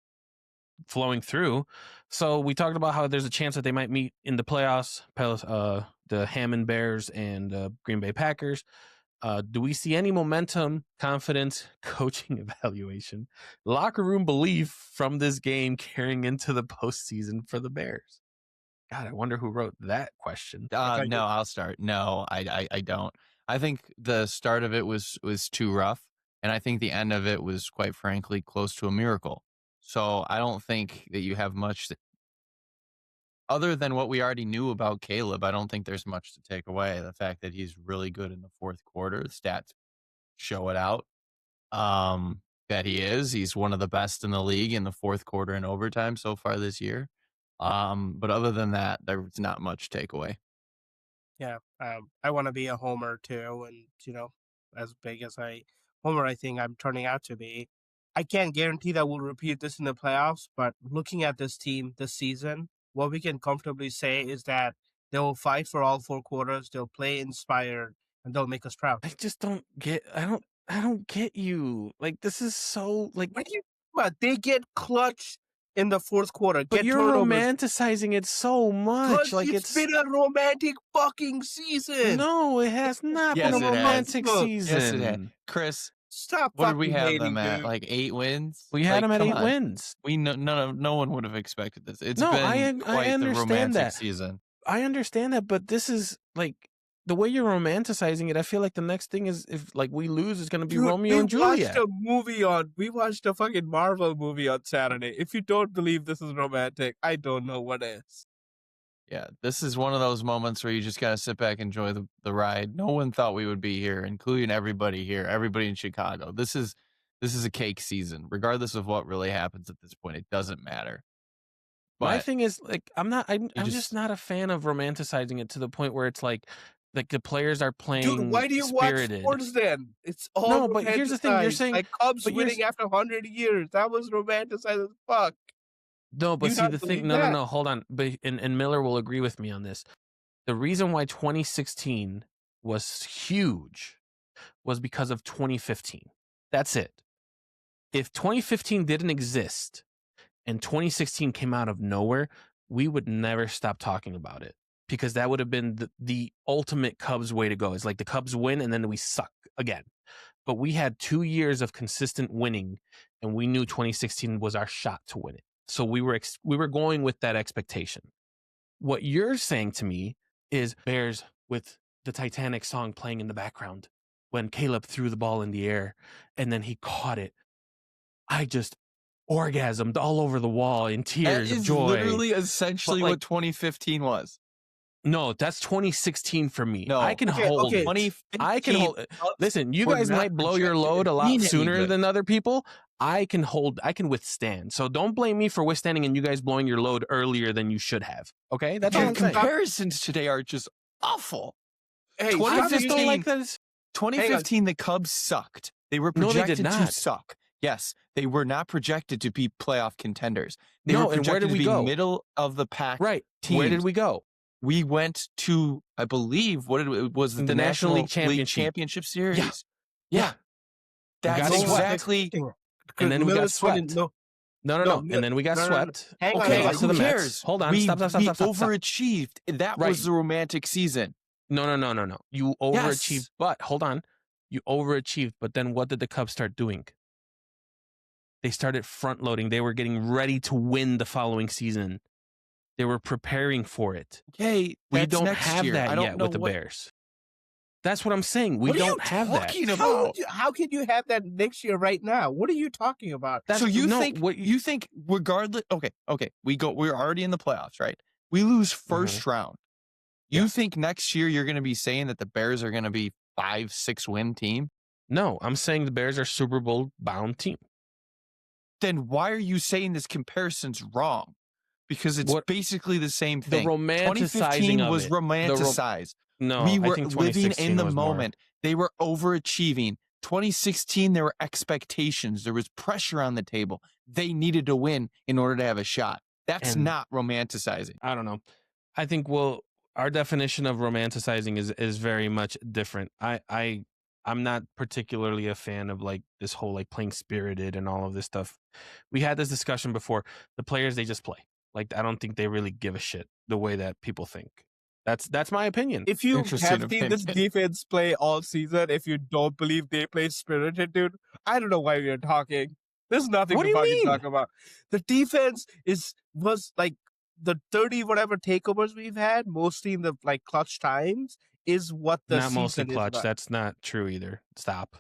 S1: flowing through. So we talked about how there's a chance that they might meet in the playoffs, the Hammond Bears and Green Bay Packers. Do we see any momentum, confidence, coaching evaluation, locker room belief from this game carrying into the postseason for the Bears? God, I wonder who wrote that question.
S2: No, I'll start. No, I don't. I think the start of it was too rough, and I think the end of it was, quite frankly, close to a miracle. So I don't think that you have much other than what we already knew about Caleb. I don't think there's much to take away. The fact that he's really good in the fourth quarter, the stats show it out. That he's one of the best in the league in the fourth quarter and overtime so far this year. But other than that, there's not much takeaway.
S3: Yeah, I want to be a homer too, and as big as homer I think I'm turning out to be. I can't guarantee that we'll repeat this in the playoffs, but looking at this team this season, what we can comfortably say is that they will fight for all 4 quarters, they'll play inspired, and they'll make us proud.
S1: I just don't get. I don't get you. Like this is so like.
S3: What do you about? They get clutch in the 4th quarter.
S1: But
S3: Get
S1: you're
S3: turnovers.
S1: romanticizing it so much.
S3: 'Cause
S1: Like
S3: it's been a romantic fucking season.
S1: no, it has not
S2: Yes,
S1: been a
S2: it has.
S1: romantic
S3: Look,
S1: season.
S2: Yes, it had. Chris,
S3: Stop.
S2: what did we
S3: fucking
S2: have
S3: hating,
S2: them at?
S3: dude.
S2: Like 8 wins?
S1: We had
S2: Like,
S1: them at
S2: come
S1: 8
S2: on.
S1: wins.
S2: We no one would have expected this. It's
S1: No,
S2: been
S1: I
S2: quite the
S1: understand
S2: romantic
S1: that.
S2: season.
S1: I understand that, but this is like the way you're romanticizing it, I feel like the next thing is if like we lose, it's gonna be
S3: Dude,
S1: Romeo and Juliet.
S3: We watched a fucking Marvel movie on Saturday. If you don't believe this is romantic, I don't know what is.
S2: Yeah, this is one of those moments where you just gotta sit back and enjoy the ride. No one thought we would be here, including everybody here, everybody in Chicago. This is a cake season, regardless of what really happens at this point. It doesn't matter.
S1: My
S2: But
S1: thing is like I'm
S2: just-
S1: just not a fan of romanticizing it to the point where it's like the players are playing
S3: Dude, why do you
S1: spirited.
S3: watch sports then? It's all
S1: No, but here's the thing, you're
S3: romanticized.
S1: saying-
S3: like Cubs
S1: but you're
S3: winning after 100 years. That was romanticized as fuck.
S1: No, but
S3: You
S1: see
S3: not
S1: the thing.
S3: believe
S1: No,
S3: that?
S1: no, hold on. But and Miller will agree with me on this. The reason why 2016 was huge was because of 2015. That's it. If 2015 didn't exist and 2016 came out of nowhere, we would never stop talking about it because that would have been the ultimate Cubs way to go. It's like the Cubs win and then we suck again. But we had 2 years of consistent winning, and we knew 2016 was our shot to win it. So we were going with that expectation. What you're saying to me is Bears with the Titanic song playing in the background when Caleb threw the ball in the air and then he caught it. I just orgasmed all over the wall in
S2: that
S1: tears of
S2: is
S1: joy.
S2: literally essentially
S1: But, like-
S2: what 2015 was.
S1: No, that's 2016 for me.
S2: No,
S1: I can
S3: okay,
S1: hold
S3: okay.
S1: it.
S2: 2015,
S1: I can hold it. Listen, you
S2: were
S1: guys
S2: not
S1: might blow your
S2: projected
S1: load
S2: to
S1: a lot
S2: mean any
S1: sooner
S2: good.
S1: than other people. I can withstand. So don't blame me for withstanding and you guys blowing your load earlier than you should have. Okay? That's all
S2: Your
S1: I'm saying.
S2: comparisons today are just awful.
S3: Hey,
S1: I just
S2: 2015
S1: don't like that.
S2: 2015, the Cubs sucked. They were
S1: No, they did
S2: projected to
S1: not.
S2: suck. Yes, they were not projected to be playoff contenders. They
S1: No,
S2: were
S1: and where
S2: projected
S1: did
S2: to
S1: we
S2: be
S1: go?
S2: middle of the pack.
S1: Right. Where did
S2: teams.
S1: we go?
S2: We went to, I believe, was it
S1: The
S2: the
S1: National League
S2: National
S1: Championship.
S2: Series?
S1: Yeah.
S2: That's
S1: got swept.
S2: exactly.
S1: And then we got
S3: Miller's winning-
S1: swept.
S3: No,
S1: No.
S3: No,
S1: And then we got
S3: no, no, no.
S1: swept.
S3: Hang on,
S2: Okay,
S3: hang on.
S1: to
S2: who
S1: the Mets.
S2: cares?
S1: Hold on.
S2: We
S1: Stop.
S2: overachieved. That
S1: Right.
S2: was the romantic season.
S1: No. You overachieved,
S2: Yes.
S1: but hold on. You overachieved, but then what did the Cubs start doing? They started front loading. They were getting ready to win the following season. They were preparing for it.
S2: Okay,
S1: We
S2: that's
S1: don't
S2: next
S1: have
S2: year. I
S1: that
S2: don't
S1: yet
S2: know
S1: with the
S2: what-
S1: Bears. That's what I'm saying. We
S2: What are you
S1: don't have that.
S2: talking
S3: How,
S2: about?
S3: how can you have that next year right now? What are you talking about?
S2: So you
S1: no,
S2: think
S1: what
S2: you think regardless? Okay. We're already in the playoffs, right? We lose 1st round. You
S1: Yeah.
S2: think next year you're going to be saying that the Bears are going to be 5-6 win team?
S1: No, I'm saying the Bears are Super Bowl bound team.
S2: Then why are you saying this comparison's wrong? Because it's
S1: What-
S2: basically the same
S1: The
S2: thing.
S1: romanticizing
S2: 2015
S1: of
S2: was
S1: it.
S2: romanticized.
S1: No,
S2: we
S1: I
S2: were
S1: think
S2: living
S1: 2016
S2: in the
S1: was more.
S2: moment. They were overachieving. 2016, there were expectations. There was pressure on the table. They needed to win in order to have a shot. That's
S1: And-
S2: not romanticizing.
S1: I don't know. I think our definition of romanticizing is very much different. I'm not particularly a fan of like this whole like playing spirited and all of this stuff. We had this discussion before. The players, they just play. Like I don't think they really give a shit the way that people think. That's my opinion.
S3: If you
S2: Interesting
S3: have seen this
S2: opinion.
S3: defense play all season, if you don't believe they play spirited, dude, I don't know why we're talking. There's nothing
S1: What
S3: to
S1: do you
S3: fucking
S1: mean?
S3: talk about. The defense was like the 30 whatever takeovers we've had, mostly in the like clutch times, is what the
S1: Not mostly
S3: season is
S1: clutch.
S3: about.
S1: That's not true either. Stop.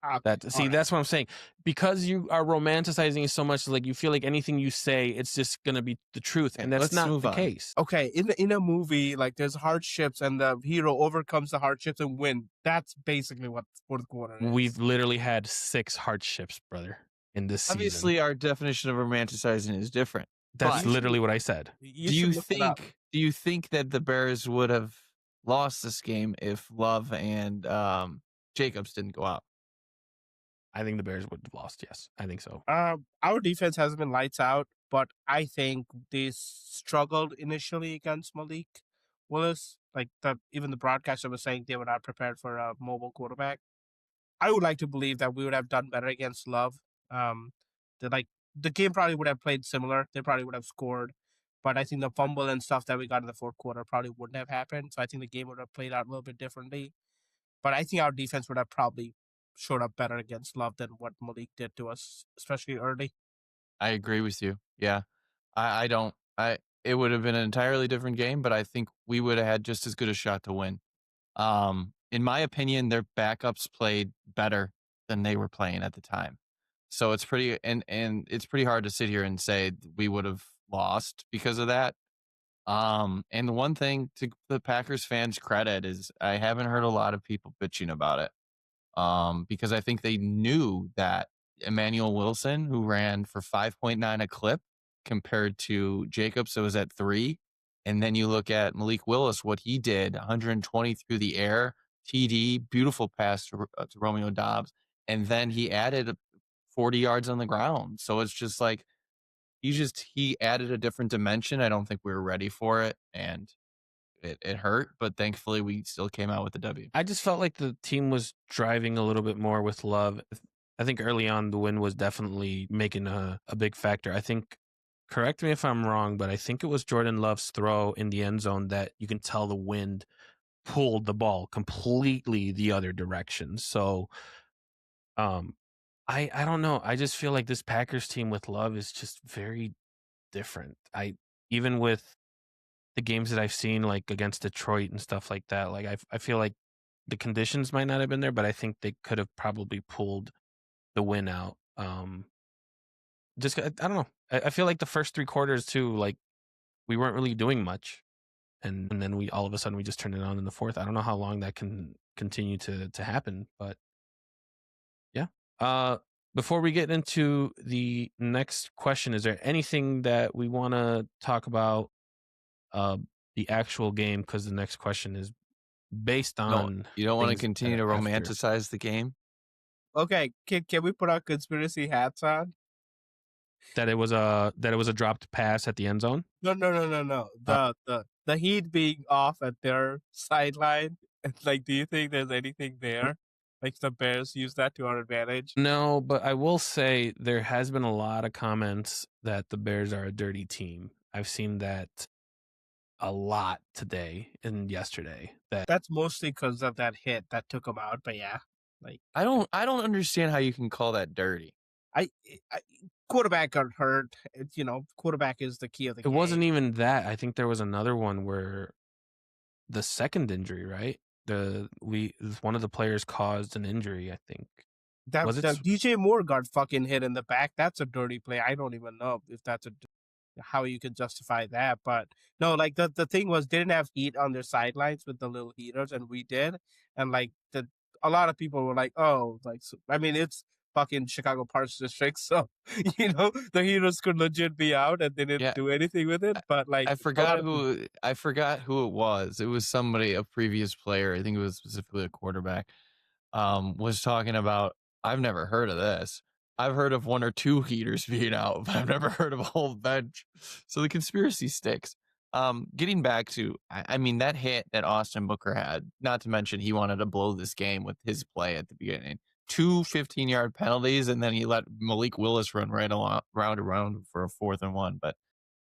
S3: Ah,
S1: See,
S3: alright.
S1: that's what I'm saying. Because you are romanticizing it so much, like you feel like anything you say, it's just gonna be the truth, and that's
S2: let's
S1: not
S2: move
S1: the
S2: on.
S1: case.
S3: Okay, in a movie, like there's hardships and the hero overcomes the hardships and win. That's basically what fourth quarter is.
S1: We've literally had 6 hardships, brother, in this season.
S2: Obviously, our definition of romanticizing is different.
S1: That's
S2: but-
S1: literally what I said.
S2: Do you think that the Bears would have lost this game if Love and Jacobs didn't go out?
S1: I think the Bears would have lost. Yes, I think so.
S3: Our defense has been lights out, but I think they struggled initially against Malik Willis. Like even the broadcaster was saying they were not prepared for a mobile quarterback. I would like to believe that we would have done better against Love. The game probably would have played similar. They probably would have scored, but I think the fumble and stuff that we got in the fourth quarter probably wouldn't have happened. So I think the game would have played out a little bit differently. But I think our defense would have probably showed up better against Love than what Malik did to us, especially early.
S2: I agree with you. Yeah. It would have been an entirely different game, but I think we would have had just as good a shot to win. In my opinion, their backups played better than they were playing at the time. So it's pretty and it's pretty hard to sit here and say we would have lost because of that. And the one thing to the Packers fans' credit is I haven't heard a lot of people bitching about it. Because I think they knew that Emmanuel Wilson, who ran for 5.9 a clip compared to Jacobs, that was at 3. And then you look at Malik Willis, what he did, 120 through the air, TD, beautiful pass to Romeo Dobbs. And then he added 40 yards on the ground. So it's just like, he added a different dimension. I don't think we were ready for it. And it hurt, but thankfully we still came out with the W.
S1: I just felt like the team was driving a little bit more with Love. I think early on the win was definitely making a big factor. I think, correct me if I'm wrong, but I think it was Jordan Love's throw in the end zone that you can tell the wind pulled the ball completely the other direction. So I don't know. I just feel like this Packers team with Love is just very different. Even with the games that I've seen, like against Detroit and stuff like that, like I feel like the conditions might not have been there, but I think they could have probably pulled the win out. I don't know. I feel like the first 3 quarters too, like we weren't really doing much, and then we all of a sudden we just turned it on in the fourth. I don't know how long that can continue to happen, but yeah. Before we get into the next question, is there anything that we want to talk about the actual game? Because the next question is based on.
S2: You don't want to
S1: things
S2: continue
S1: that
S2: to
S1: are after.
S2: romanticize the game?
S3: Okay, can we put our conspiracy hats on?
S1: That it was a dropped pass at the end zone.
S3: No. The Heat being off at their sideline. Like, do you think there's anything there? Like the Bears use that to our advantage?
S1: No, but I will say there has been a lot of comments that the Bears are a dirty team. I've seen that a lot today and yesterday.
S3: That's mostly because of that hit that took them out. But yeah, like
S2: I don't understand how you can call that dirty.
S3: I quarterback got hurt. Quarterback is the key of the game.
S1: It wasn't even that. I think there was another one where the second injury, right? One of the players caused an injury, I think.
S3: That
S1: Was it
S3: DJ Moore got fucking hit in the back. That's a dirty play. I don't even know if that's how you can justify that. But no, like the thing was, they didn't have heat on their sidelines with the little heaters, and we did. And like a lot of people were like, oh, like I mean, it's fucking Chicago Parks District, so the heaters could legit be out, and they didn't do anything with it. But like,
S2: I forgot who it was. It was somebody, a previous player. I think it was specifically a quarterback. Was talking about, I've never heard of this. I've heard of 1 or 2 heaters being out, but I've never heard of a whole bench. So the conspiracy sticks. Getting back to, I mean, that hit that Austin Booker had, not to mention he wanted to blow this game with his play at the beginning. 2 15-yard penalties, and then he let Malik Willis run right along round for a 4th and 1. But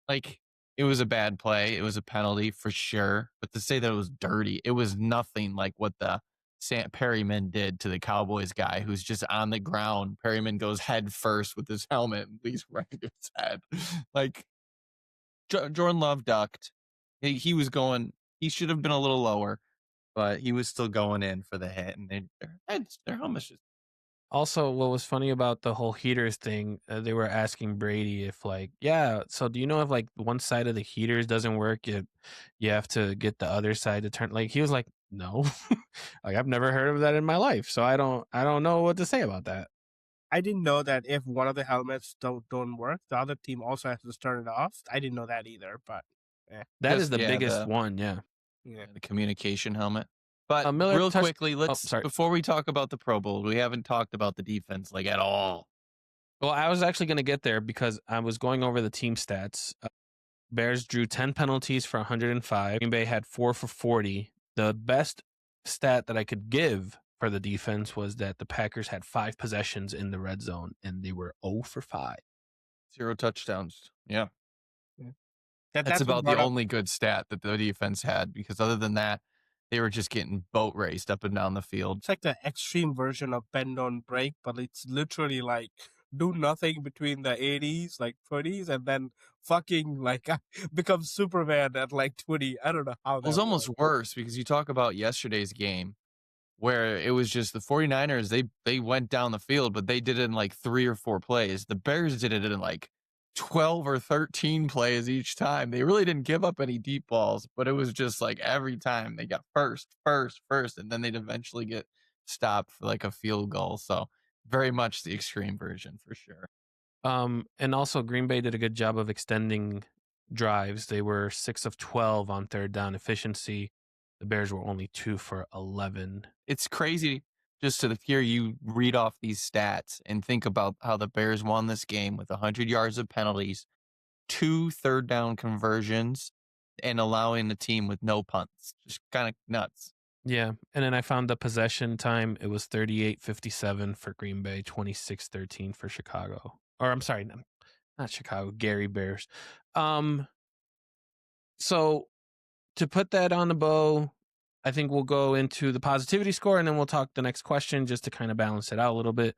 S2: like, it was a bad play. It was a penalty for sure. But to say that it was dirty, it was nothing like what the Perryman did to the Cowboys guy who's just on the ground. Perryman goes head first with his helmet and leaves right into his head. Like, Jordan Love ducked. He was going, he should have been a little lower, but he was still going in for the hit, and their helmets just.
S1: Also, what was funny about the whole heaters thing, they were asking Brady if so do you know if like one side of the heaters doesn't work, you have to get the other side to turn? Like, he was like, no, like I've never heard of that in my life, so I don't know what to say about that.
S3: I didn't know that if one of the helmets don't work, the other team also has to turn it off. I didn't know that either, but
S1: that is the biggest one,
S3: yeah.
S2: The communication helmet. But
S1: Miller
S2: real quickly,
S1: sorry.
S2: before we talk about the Pro Bowl, we haven't talked about the defense like at all.
S1: Well, I was actually going to get there because I was going over the team stats. Bears drew 10 penalties for 105. Green Bay had 4 for 40. The best stat that I could give for the defense was that the Packers had 5 possessions in the red zone, and they were 0 for 5.
S2: 0 touchdowns. Yeah.
S3: That's
S2: That's about the only good stat that the defense had, because other than that, they were just getting boat raced up and down the field.
S3: It's like the extreme version of bend don't break, but it's literally like do nothing between the 80s, like 20s, and then fucking like become Superman at like 20. I don't know how
S2: It was
S3: that
S2: almost
S3: works.
S2: worse because you talk about yesterday's game where it was just the 49ers, they went down the field, but they did it in like 3 or 4 plays. The Bears did it in like 12 or 13 plays each time. They really didn't give up any deep balls, but it was just like every time they got first, and then they'd eventually get stopped for like a field goal. So very much the extreme version for sure.
S1: And also Green Bay did a good job of extending drives. They were 6 of 12 on third down efficiency. The Bears were only 2 for 11.
S2: It's crazy just to hear you read off these stats and think about how the Bears won this game with 100 yards of penalties, 2 third down conversions, and allowing the team with no punts. Just kind of nuts.
S1: Yeah, and then I found the possession time. It was 38-57 for Green Bay, 26-13 for Chicago. Or I'm sorry, not Chicago, Gary Bears. So to put that on the bow, I think we'll go into the positivity score and then we'll talk the next question just to kind of balance it out a little bit.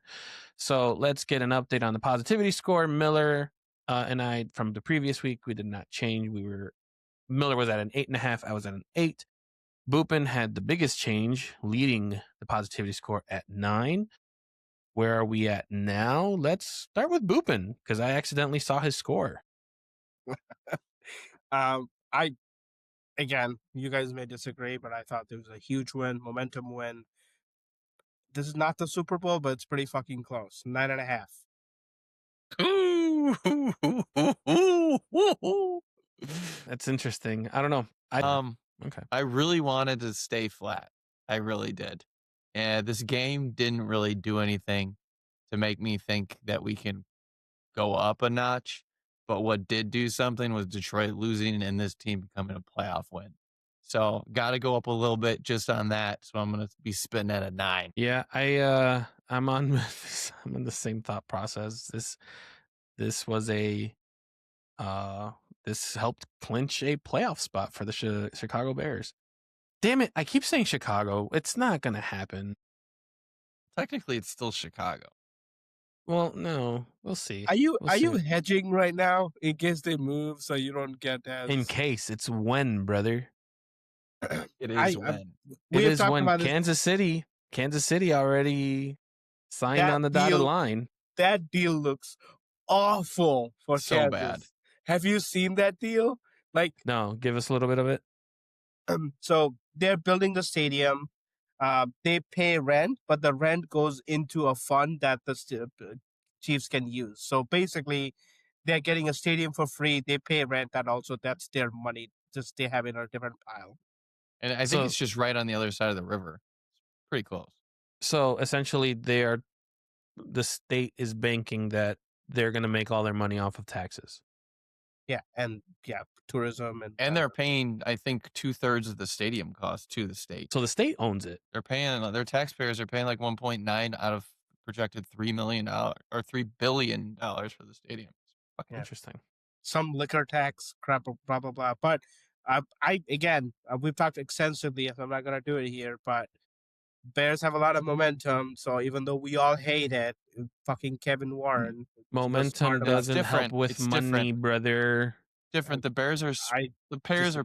S1: So let's get an update on the positivity score. Miller and I, from the previous week, we did not change. Miller was at an 8.5. I was at an 8. Boopin had the biggest change, leading the positivity score at 9. Where are we at now? Let's start with Boopin because I accidentally saw his score.
S3: Again, you guys may disagree, but I thought there was a huge win, momentum win. This is not the Super Bowl, but it's pretty fucking close. 9.5.
S1: That's interesting. I don't know. Okay.
S2: I really wanted to stay flat. I really did. And this game didn't really do anything to make me think that we can go up a notch. But what did do something was Detroit losing and this team becoming a playoff win. So got to go up a little bit just on that. So I'm going to be spitting at a 9.
S1: Yeah, I'm on I'm in the same thought process. This was this helped clinch a playoff spot for the Chicago Bears. Damn it, I keep saying Chicago. It's not going to happen.
S2: Technically, it's still Chicago.
S1: Well, no, we'll see.
S3: Are you
S1: We'll see.
S3: hedging right now in case they move so you don't get as
S1: In case it's when, brother.
S2: It is when.
S1: It
S3: have
S1: is
S3: talked
S1: when
S3: about this.
S1: Kansas City already signed
S3: That
S1: on the dotted
S3: deal-
S1: line.
S3: That deal looks awful for
S2: So
S3: Kansas.
S2: bad.
S3: Have you seen that deal? Like,
S1: No, give us a little bit of it.
S3: so they're building the stadium. They pay rent, but the rent goes into a fund that the Chiefs can use. So basically, they're getting a stadium for free. They pay rent, and also that's their money. Just they have it in a different pile.
S2: And I think it's just right on the other side of the river. It's pretty close.
S1: So essentially, the state is banking that they're going to make all their money off of taxes.
S3: Yeah, and tourism
S2: And they're paying, I think, 2/3 of the stadium cost to the state.
S1: So the state owns it.
S2: They're paying, their taxpayers are paying like 1.9 out of projected $3 million or $3 billion for the stadium. It's fucking
S1: Interesting.
S3: some liquor tax, crap, blah blah blah. But we've talked extensively. So I'm not gonna do it here, but Bears have a lot of momentum. So even though we all hate it, fucking Kevin Warren.
S1: Momentum doesn't help with
S2: It's
S1: money,
S2: different.
S1: brother.
S2: different. The Bears are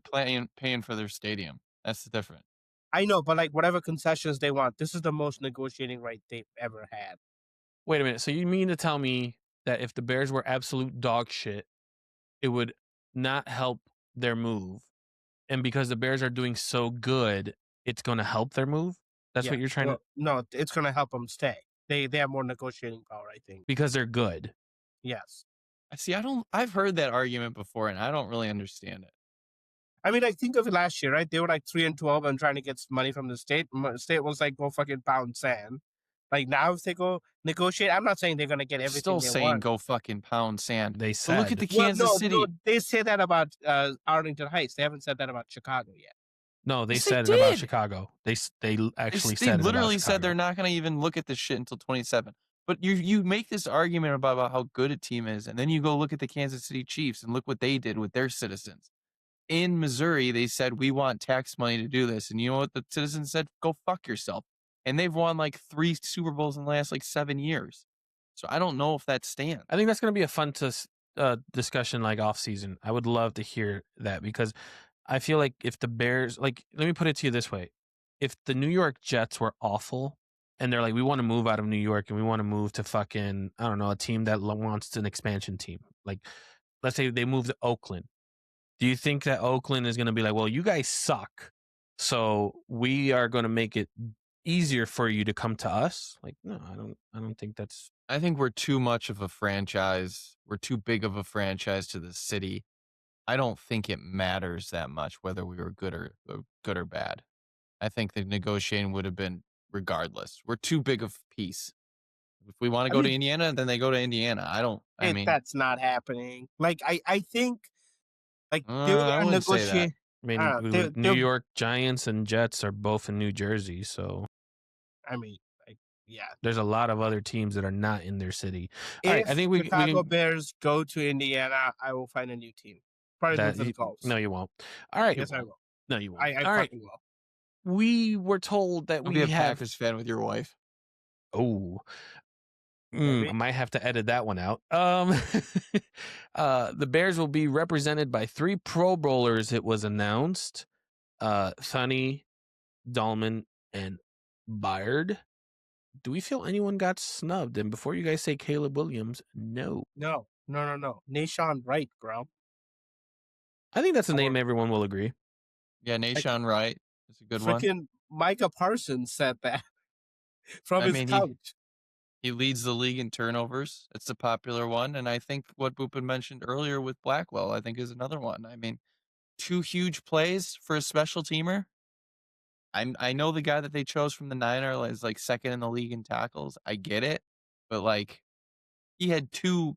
S2: paying for their stadium. That's the difference.
S3: I know, but like whatever concessions they want, this is the most negotiating right they've ever had.
S1: Wait a minute. So you mean to tell me that if the Bears were absolute dog shit, it would not help their move? And because the Bears are doing so good, it's going to help their move? That's what you're trying to...
S3: No, it's going to help them stay. They have more negotiating power, I think.
S1: Because they're good.
S3: Yes.
S2: See, I've heard that argument before, and I don't really understand it.
S3: I mean, think of it last year, right? They were like 3-12 and trying to get money from the state. The state was like, go fucking pound sand. Like now, if they go negotiate, I'm not saying they're going to get everything.
S2: Still
S3: they
S2: saying
S3: want.
S2: go fucking pound sand.
S1: They
S2: But
S1: said...
S2: look at the Kansas City.
S3: No, they say that about Arlington Heights. They haven't said that about Chicago yet.
S1: No, they
S2: Yes,
S1: said
S2: they
S1: it about
S2: did.
S1: Chicago. They actually
S2: They
S1: said it
S2: literally
S1: about
S2: said
S1: Chicago.
S2: they're not going to even look at this shit until 27. But you make this argument about how good a team is, and then you go look at the Kansas City Chiefs and look what they did with their citizens. In Missouri, they said, we want tax money to do this. And you know what the citizens said? Go fuck yourself. And they've won like 3 Super Bowls in the last like 7 years. So I don't know if that stands.
S1: I think that's going to be a fun discussion like off season. I would love to hear that because I feel like if the Bears, like, let me put it to you this way. If the New York Jets were awful and they're like, we want to move out of New York and we want to move to fucking, I don't know, a team that wants an expansion team. Like, let's say they move to Oakland. Do you think that Oakland is going to be like, well, you guys suck, so we are going to make it easier for you to come to us? Like, no, I don't think that's.
S2: I think we're too much of a franchise. We're too big of a franchise to the city. I don't think it matters that much whether we were good or bad. I think the negotiating would have been regardless. We're too big of a piece. If we want to go to Indiana, then they go to Indiana. I mean,
S3: that's not happening. Like I think like they were
S2: I
S3: gonna
S2: wouldn't say that.
S3: negotiate.
S1: I mean,
S3: I don't know,
S1: New York Giants and Jets are both in New Jersey, so
S3: I mean, like, yeah.
S1: there's a lot of other teams that are not in their city. All
S3: If
S1: right, I think we
S3: Chicago
S1: can.
S3: Bears go to Indiana, I will find a new team. Probably move to the Colts.
S1: No, you won't. All right.
S3: Yes, I will.
S1: No, you won't.
S3: I
S1: All right.
S3: fucking will.
S1: We were told that
S2: Don't
S1: we
S2: be a
S1: have.
S2: Packers fan with your wife.
S1: Oh.
S3: Maybe.
S1: I might have to edit that one out. The Bears will be represented by 3 Pro Bowlers, it was announced. Thuney, Dahlman, and Byard. Do we feel anyone got snubbed? And before you guys say Caleb Williams, no.
S3: No. Nashawn Wright, bro.
S1: I think that's a name everyone will agree.
S2: Yeah, Nashawn Wright is a good one.
S3: Freaking Micah Parsons said that from his couch.
S2: He leads the league in turnovers. It's a popular one. And I think what Boopin mentioned earlier with Blackwell, I think is another one. I mean, 2 huge plays for a special teamer. I know the guy that they chose from the Niner is like second in the league in tackles. I get it. But like he had 2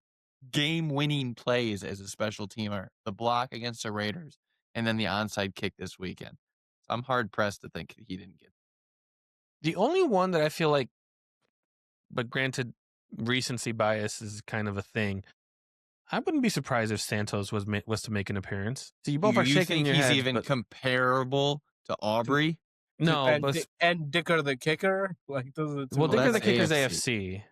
S2: game-winning plays as a special teamer. The block against the Raiders and then the onside kick this weekend. So I'm hard-pressed to think he didn't get it.
S1: The only one that I feel like, but granted, recency bias is kind of a thing. I wouldn't be surprised if Santos was to make an appearance. So you both are shaking your
S2: he's
S1: heads,
S2: even
S1: but
S2: comparable to Aubrey?
S1: no,
S3: and Dicker the kicker, like those are the two.
S1: Well, Dicker the
S2: that's
S1: kicker's
S2: AFC.
S1: AFC.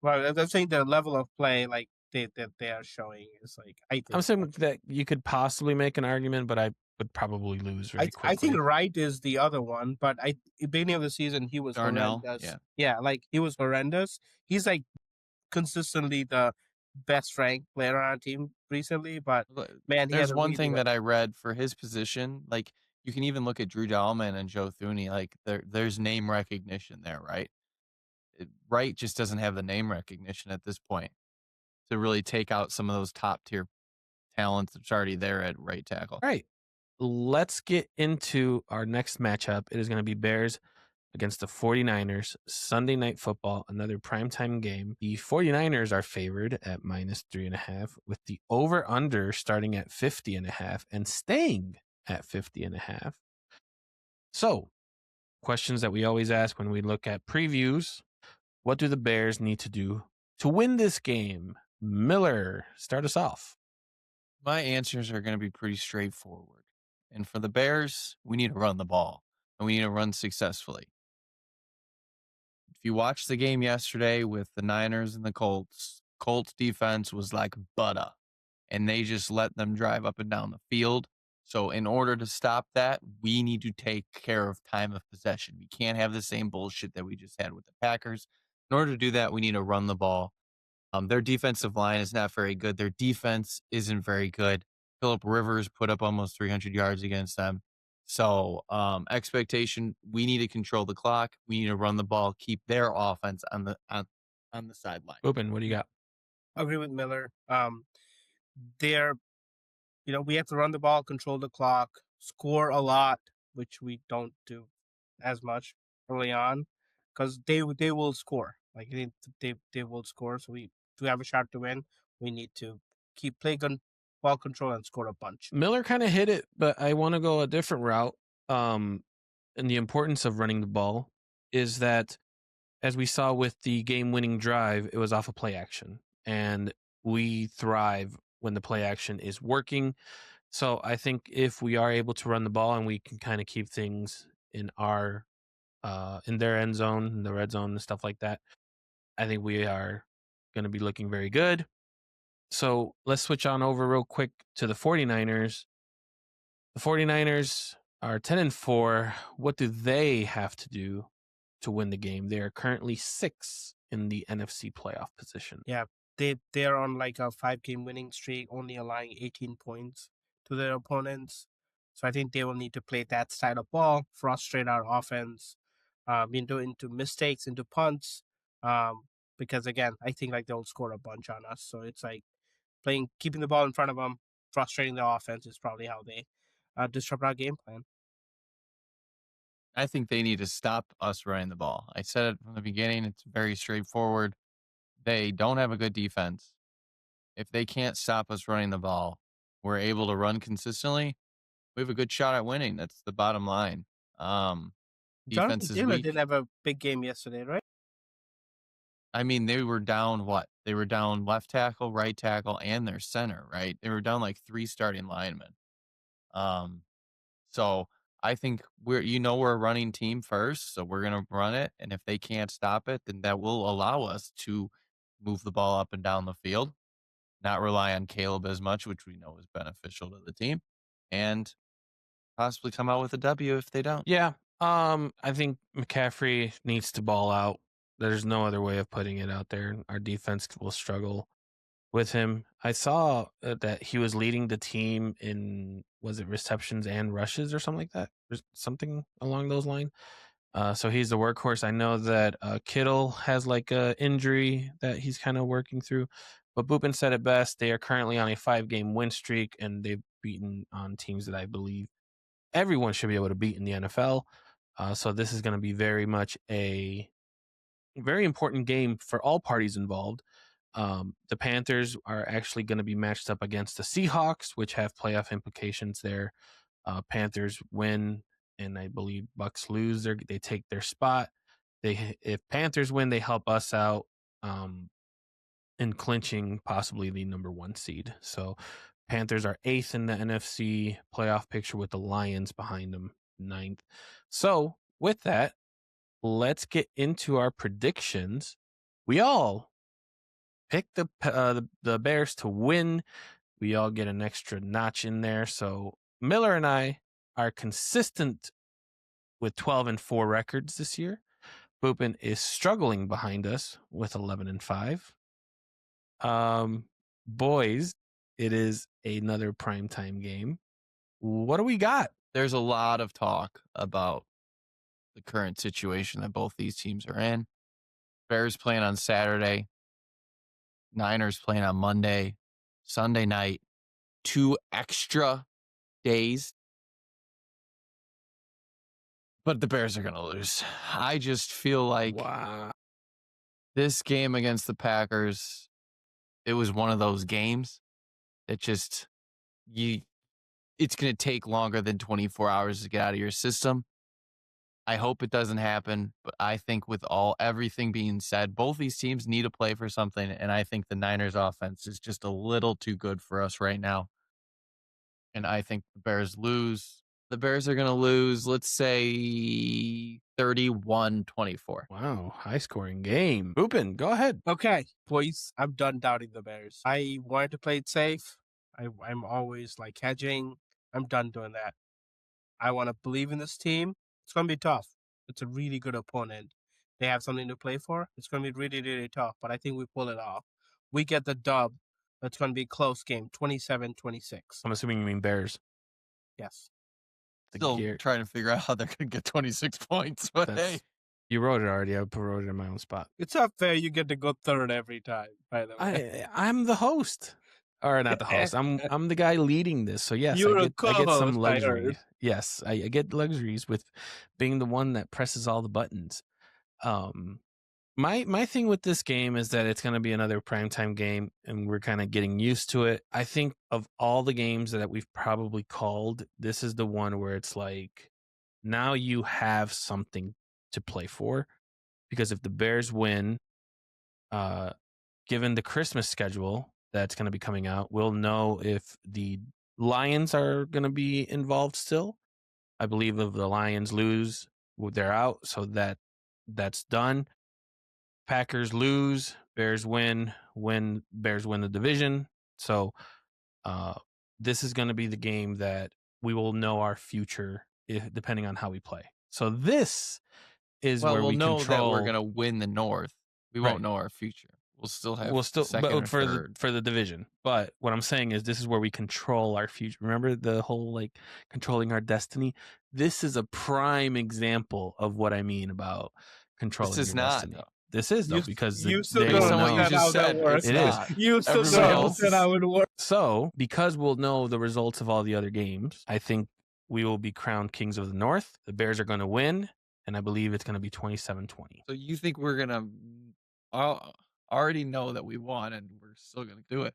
S3: Well, I'm saying the level of play like they are showing is like
S1: I'm saying that you could possibly make an argument, but I would probably lose very quickly.
S3: I think Wright is the other one, but at the beginning of the season he was
S2: Darnell,
S3: horrendous. Yeah, like he was horrendous. He's like consistently the best ranked player on our team recently, but man,
S2: there's one thing that I read for his position. Like you can even look at Drew Dahlman and Joe Thuney. Like there's name recognition there, right? Wright just doesn't have the name recognition at this point to really take out some of those top tier talents that's already there at right tackle.
S1: All right, let's get into our next matchup. It is going to be Bears against the 49ers, Sunday Night Football, another primetime game. The 49ers are favored at -3.5, with the over-under starting at 50.5 and staying at 50.5. So, questions that we always ask when we look at previews. What do the Bears need to do to win this game? Miller, start us off.
S2: My answers are going to be pretty straightforward. And for the Bears, we need to run the ball, and we need to run successfully. If you watched the game yesterday with the Niners and the Colts defense was like butter, and they just let them drive up and down the field. So in order to stop that, we need to take care of time of possession. We can't have the same bullshit that we just had with the Packers. In order to do that, we need to run the ball. Their defensive line is not very good. Their defense isn't very good. Phillip Rivers put up almost 300 yards against them. So expectation, we need to control the clock. We need to run the ball, keep their offense on the sideline.
S1: Open, what do you got?
S3: I agree with Miller. We have to run the ball, control the clock, score a lot, which we don't do as much early on, because they will score. Like they will score. So to have a shot to win, we need to keep playing ball control and score a bunch.
S1: Miller kind of hit it, but I want to go a different route. And the importance of running the ball is that, as we saw with the game-winning drive, it was off of play action, and we thrive when the play action is working. So I think if we are able to run the ball and we can kind of keep things in our in their end zone, in the red zone, and stuff like that, I think we are going to be looking very good. So let's switch on over real quick to the 49ers. The 49ers are 10-4. What do they have to do to win the game? They are currently 6th in the NFC playoff position.
S3: Yeah, they're on like a 5-game winning streak, only allowing 18 points to their opponents. So I think they will need to play that style of ball, frustrate our offense, into mistakes, into punts. Because again, I think like they'll score a bunch on us. So it's like keeping the ball in front of them, frustrating the offense is probably how they disrupt our game plan.
S2: I think they need to stop us running the ball. I said it from the beginning. It's very straightforward. They don't have a good defense. If they can't stop us running the ball, we're able to run consistently, we have a good shot at winning. That's the bottom line. Defense
S3: Jonathan
S2: is
S3: Taylor
S2: weak.
S3: didn't have a big game yesterday, right?
S2: I mean, they were down what? They were down left tackle, right tackle, and their center, right? They were down like 3 starting linemen. So I think we're a running team first, so we're gonna run it, and if they can't stop it, then that will allow us to move the ball up and down the field, not rely on Caleb as much, which we know is beneficial to the team, and possibly come out with a W if they don't.
S1: Yeah. I think McCaffrey needs to ball out. There's no other way of putting it out there. Our defense will struggle with him. I saw that he was leading the team in, was it receptions and rushes or something like that? Something along those lines. So he's the workhorse. I know that Kittle has like a injury that he's kind of working through. But Boopin said it best. They are currently on a 5-game win streak, and they've beaten on teams that I believe everyone should be able to beat in the NFL. So this is going to be very much a very important game for all parties involved. The Panthers are actually going to be matched up against the Seahawks, which have playoff implications there. Panthers win, and I believe Bucks lose. They take their spot. If Panthers win, they help us out in clinching possibly the number 1 seed. So Panthers are 8th in the NFC playoff picture with the Lions behind them 9th. So with that, let's get into our predictions. We all picked the Bears to win. We all get an extra notch in there. So Miller and I are consistent with 12-4 records this year. Boopin is struggling behind us with 11-5. Boys, it is another primetime game. What do we got?
S2: There's a lot of talk about the current situation that both these teams are in. Bears playing on Saturday, Niners playing on Monday, Sunday night, 2 extra days. But the Bears are going to lose. I just feel like this game against the Packers, it was one of those games that just it's going to take longer than 24 hours to get out of your system. I hope it doesn't happen, but I think with everything being said, both these teams need to play for something, and I think the Niners offense is just a little too good for us right now. And I think the Bears lose. The Bears are going to lose, let's say 31-24.
S1: Wow, high-scoring game. Boopin, go ahead.
S3: Okay, boys, I'm done doubting the Bears. I wanted to play it safe. I'm always like hedging. I'm done doing that. I want to believe in this team. It's going to be tough. It's a really good opponent. They have something to play for. It's going to be really, really tough, but I think we pull it off. We get the dub. It's going to be a close game, 27-26.
S1: I'm assuming you mean Bears.
S3: Yes.
S2: Still trying to figure out how they're going to get 26 points, but hey.
S1: You wrote it already. I wrote it in my own spot.
S3: It's not fair. You get to go third every time, by the way.
S1: I'm the host. Or not the host. I'm the guy leading this. So yes,
S3: You're
S1: I
S3: a
S1: get some
S3: co-host, I
S1: luxury.
S3: heard.
S1: Yes, I get luxuries with being the one that presses all the buttons. My thing with this game is that it's going to be another primetime game, and we're kind of getting used to it. I think of all the games that we've probably called, this is the one where it's like, now you have something to play for, because if the Bears win, given the Christmas schedule that's going to be coming out, we'll know if the Lions are going to be involved still. I believe if the Lions lose, they're out, so that's done. Packers lose, Bears win. Bears win the division. So this is going to be the game that we will know our future depending on how we play. So this is
S2: Well,
S1: where
S2: we'll
S1: we
S2: know
S1: control.
S2: that we're gonna win the North. We
S1: Right.
S2: won't know our future. We'll still have second
S1: but
S2: or
S1: for
S2: third.
S1: the division. But what I'm saying is this is where we control our future. Remember the whole like controlling our destiny? This is a prime example of what I mean about controlling
S2: This is
S1: your
S2: not,
S1: destiny.
S2: though.
S1: This is though because
S3: you still
S1: they
S3: don't
S1: will
S2: Based on what you
S1: know.
S3: understand how
S2: just
S3: that
S2: said,
S3: works.
S2: it's
S1: It is.
S2: not.
S3: You still
S2: Everybody
S3: don't
S2: else
S3: understand how it works.
S1: So, because we'll know the results of all the other games, I think we will be crowned kings of the North. The Bears are going to win, and I believe it's going to be 27-20.
S2: So you think we're gonna already know that we won and we're still gonna do it?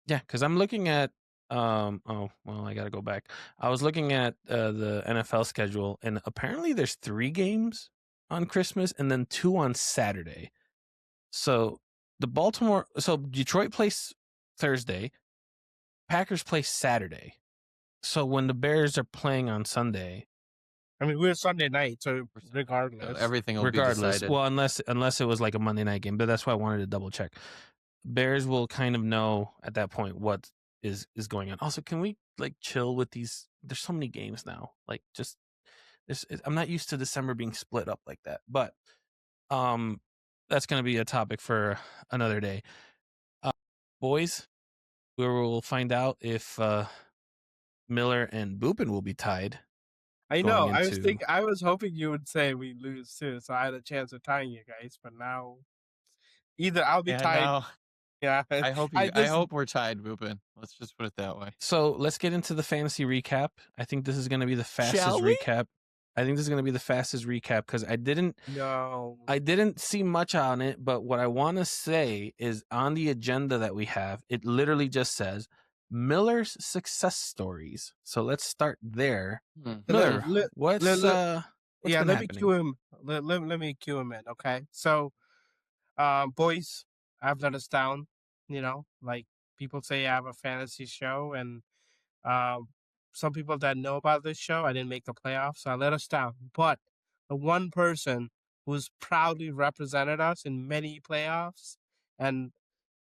S1: Yeah, because I'm looking at oh well, I got to go back. I was looking at the NFL schedule, and apparently there's 3 games on Christmas and then 2 on Saturday. So Detroit plays Thursday, Packers play Saturday. So when the Bears are playing on Sunday,
S3: I mean, we're Sunday night, so regardless.
S2: Everything will be
S1: regardless,
S2: decided.
S1: well, unless it was like a Monday night game, but that's why I wanted to double check. Bears will kind of know at that point what is going on. Also, can we like chill with these? There's so many games now. Like, just I'm not used to December being split up like that. But that's going to be a topic for another day. Boys, we will find out if Miller and Boopin will be tied.
S3: I know.
S1: going into-
S3: I was hoping you would say we lose too, so I had a chance of tying you guys. But now, either I'll be
S2: Yeah,
S3: tied.
S2: no,
S3: Yeah,
S2: I hope
S3: I-
S2: I
S3: this-
S2: hope we're tied, Boopin. Let's just put it that way.
S1: So let's get into the fantasy recap. I think this is going to be the fastest
S2: Shall we?
S1: recap. I think this is going to be the fastest recap because I didn't see much on it, but what I want to say is on the agenda that we have, it literally just says Miller's success stories. So let's start there. Miller, what's
S3: let-
S1: been
S3: let me
S1: happening?
S3: cue him. Let me cue him in, okay? So, boys, I've let us down. You know, like people say, I have a fantasy show, and some people that know about this show, I didn't make the playoffs, so I let us down. But the one person who's proudly represented us in many playoffs, and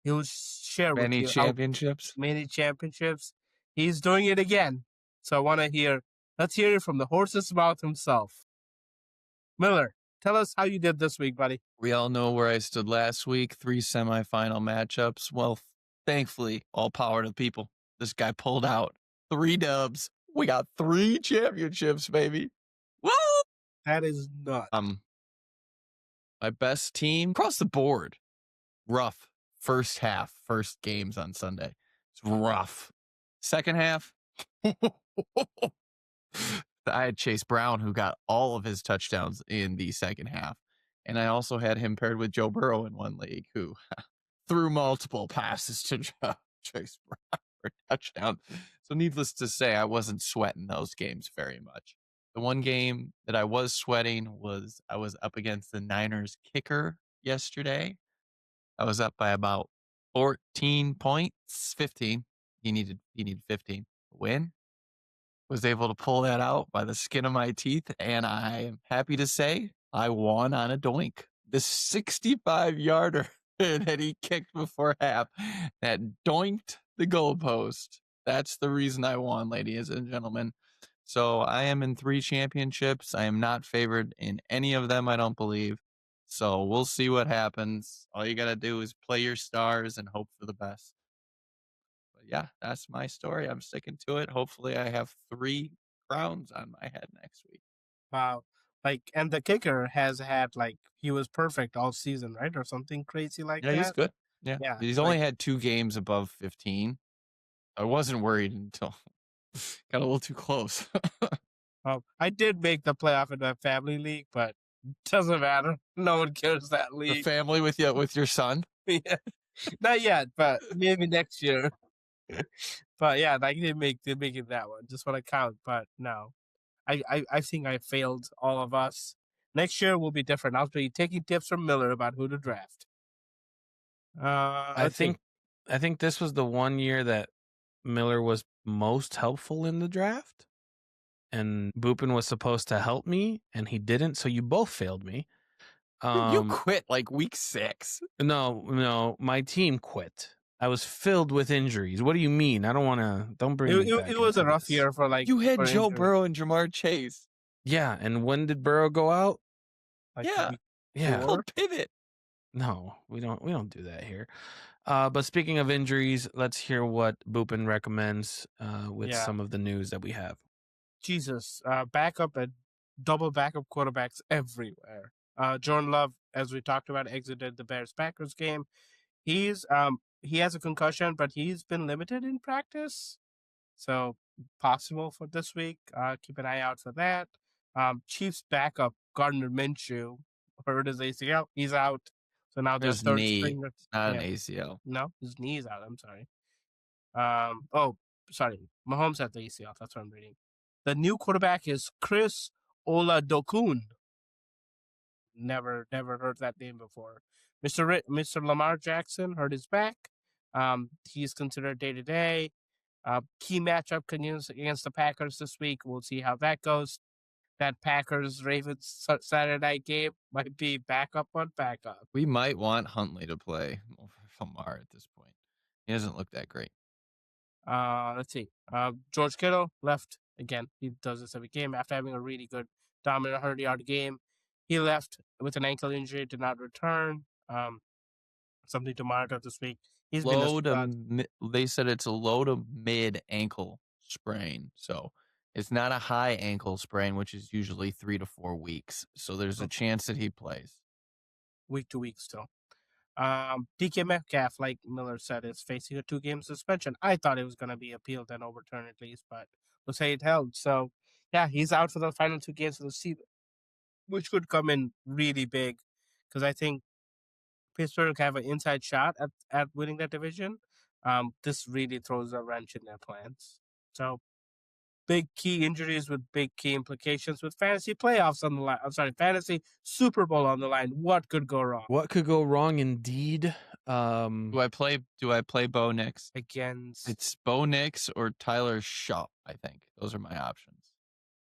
S3: he'll share with
S2: Many
S3: you how
S2: championships.
S3: many championships, he's doing it again. So I want to hear. Let's hear it from the horse's mouth himself. Miller, tell us how you did this week, buddy.
S2: We all know where I stood last week. 3 semifinal matchups. Well, thankfully, all power to the people. This guy pulled out 3 dubs. We got 3 championships, baby. Woo!
S3: That is nuts.
S2: My best team across the board. Rough. First half, first games on Sunday. It's rough. Second half, I had Chase Brown, who got all of his touchdowns in the second half. And I also had him paired with Joe Burrow in one league, who threw multiple passes to Chase Brown for a touchdown. So needless to say, I wasn't sweating those games very much. The one game that I was sweating was I was up against the Niners kicker yesterday. I was up by about 14 points, 15. He needed 15 to win. Was able to pull that out by the skin of my teeth, and I am happy to say I won on a doink. The 65-yarder that he kicked before half, that doinked the goalpost. That's the reason I won, ladies and gentlemen. So I am in 3 championships. I am not favored in any of them, I don't believe. So we'll see what happens. All you got to do is play your stars and hope for the best. But yeah, that's my story. I'm sticking to it. Hopefully I have 3 crowns on my head next week.
S3: Wow. Like, and the kicker has had, like, he was perfect all season, right? Or something crazy like
S2: Yeah,
S3: that.
S2: he's good. Yeah.
S3: Yeah,
S2: He's only had 2 games above 15. I wasn't worried until got a little too close.
S3: I did make the playoff in my family league, but doesn't matter. No one cares that
S2: The
S3: league.
S2: family with your son.
S3: Yeah. Not yet, but maybe next year. But yeah, I did make it that one. Just want to count, but no. I think I failed all of us. Next year will be different. I'll be taking tips from Miller about who to draft.
S1: I
S3: let's see.
S1: think this was the one year that Miller was most helpful in the draft, and Boopin was supposed to help me, and he didn't. So you both failed me.
S2: You quit like week 6.
S1: No, my team quit. I was filled with injuries. What do you mean? I don't want to. Don't bring me back.
S3: It was a
S1: into
S3: rough
S1: this.
S3: year for
S2: You had
S3: for
S2: Joe
S3: injury.
S2: Burrow and Jamar Chase.
S1: Yeah, and when did Burrow go out?
S2: Yeah.
S3: week
S1: Yeah.
S3: four.
S2: Pivot.
S1: No, we don't do that here. But speaking of injuries, let's hear what Boopin recommends with
S3: Yeah.
S1: some of the news that we have.
S3: Jesus, double backup quarterbacks everywhere. Jordan Love, as we talked about, exited the Bears-Packers game. He has a concussion, but he's been limited in practice, so possible for this week. Keep an eye out for that. Chiefs backup Gardner Minshew hurt his ACL. He's out. So now their
S2: His
S3: third
S2: knee,
S3: stringer.
S2: not an ACL.
S3: No, his knee is out. I'm sorry. Sorry. Mahomes had the ACL. That's what I'm reading. The new quarterback is Chris Oladokun. Never heard that name before. Mr. Lamar Jackson hurt his back. He's considered day to day. Key matchup against the Packers this week. We'll see how that goes. That Packers Ravens Saturday night game might be backup on backup.
S2: We might want Huntley to play over Lamar at this point. He doesn't look that great.
S3: Let's see. George Kittle left again. He does this every game after having a really good dominant 100-yard game. He left with an ankle injury, did not return. Something to monitor this week. He's
S2: They said it's a low to mid ankle sprain, so it's not a high ankle sprain, which is usually 3 to 4 weeks. So there's a chance that he plays
S3: week to week still. DK Metcalf, like Miller said, is facing a 2-game suspension. I thought it was going to be appealed and overturned at least, but we'll say it held. So, yeah, he's out for the final 2 games of the season, which could come in really big because I think Pittsburgh have an inside shot at winning that division. This really throws a wrench in their plans. So, big key injuries with big key implications with fantasy playoffs on the line. I'm sorry, fantasy Super Bowl on the line. What could go wrong?
S1: What could go wrong indeed?
S2: Do I play Bo Nix?
S3: Against
S2: It's Bo Nix or Tyler Shaw, I think. Those are my options.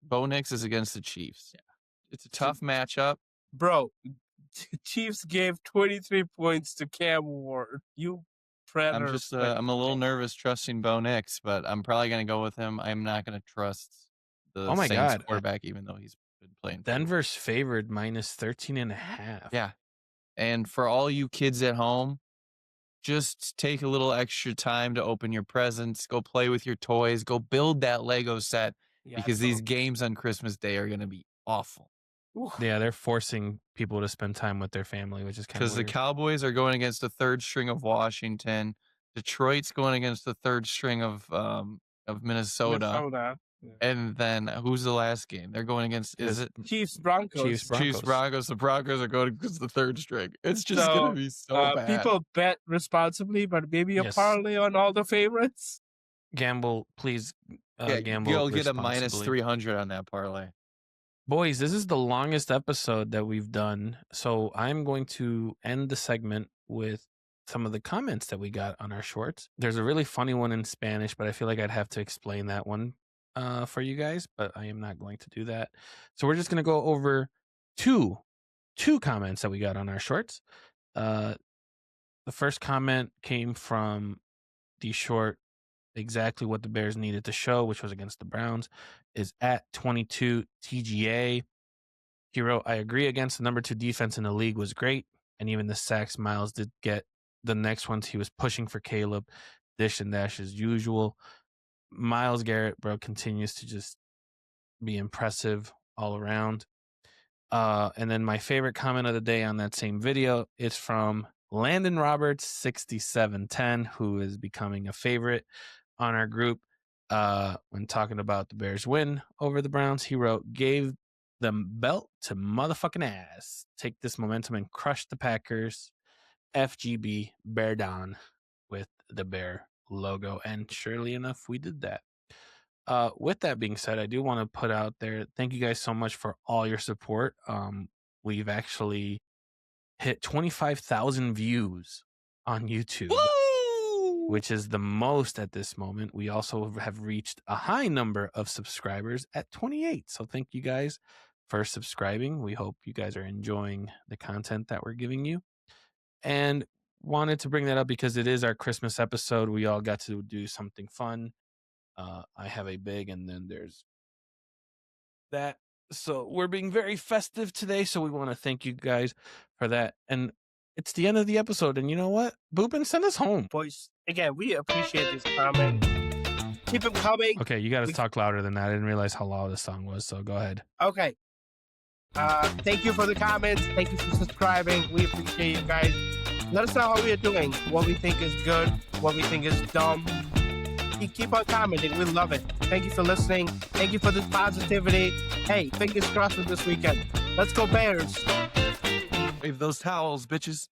S2: Bo Nix is against the Chiefs. Yeah. It's a tough matchup.
S3: Bro, Chiefs gave 23 points to Cam Ward. You predator.
S2: I'm a little nervous trusting Bo Nix, but I'm probably going to go with him. I'm not going to trust the Saints quarterback, even though he's been playing.
S1: Denver's favored minus 13.5.
S2: Yeah. And for all you kids at home, just take a little extra time to open your presents, go play with your toys, go build that Lego set because these games on Christmas Day are going to be awful.
S1: Yeah, they're forcing people to spend time with their family, which is kind of
S2: because the Cowboys are going against the third string of Washington. Detroit's going against the third string of Minnesota.
S3: Yeah.
S2: And then who's the last game? They're going against
S3: Chiefs Broncos.
S2: Chiefs Broncos. The Broncos are going against the third string. It's just going to be so bad.
S3: People bet responsibly, but maybe a parlay on all the favorites.
S1: Gamble, please. Gamble.
S2: You'll get a minus 300 on that parlay.
S1: Boys, this is the longest episode that we've done, so I'm going to end the segment with some of the comments that we got on our shorts. There's a really funny one in Spanish, but I feel like I'd have to explain that one for you guys, but I am not going to do that. So we're just going to go over two comments that we got on our shorts. The first comment came from the short exactly what the Bears needed to show, which was against the Browns, is at 22 TGA. He wrote, I agree against the number 2 defense in the league was great. And even the sacks Miles did get. The next ones, he was pushing for Caleb, dish and dash as usual. Myles Garrett, bro, continues to just be impressive all around. And then my favorite comment of the day on that same video is from Landon Roberts, 6710, who is becoming a favorite on our group. When talking about the Bears win over the Browns, he wrote, gave them belt to motherfucking ass. Take this momentum and crush the Packers. FGB Bear Down with the Bear logo. And surely enough, we did that. With that being said, I do want to put out there, thank you guys so much for all your support. We've actually hit 25,000 views on YouTube. Woo! Which is the most at this moment. We also have reached a high number of subscribers at 28. So thank you guys for subscribing. We hope you guys are enjoying the content that we're giving you. And wanted to bring that up because it is our Christmas episode. We all got to do something fun. I have a big, and then there's that. So we're being very festive today. So we want to thank you guys for that. And it's the end of the episode. And you know what? Boopin, send us home.
S3: Boys, again, we appreciate these comments. Keep them coming.
S1: Okay, you got to talk louder than that. I didn't realize how loud the song was. So go ahead.
S3: Okay. Thank you for the comments. Thank you for subscribing. We appreciate you guys. Let us know how we are doing. What we think is good. What we think is dumb. Keep on commenting. We love it. Thank you for listening. Thank you for this positivity. Hey, fingers crossed for this weekend. Let's go Bears.
S2: Wave those towels, bitches.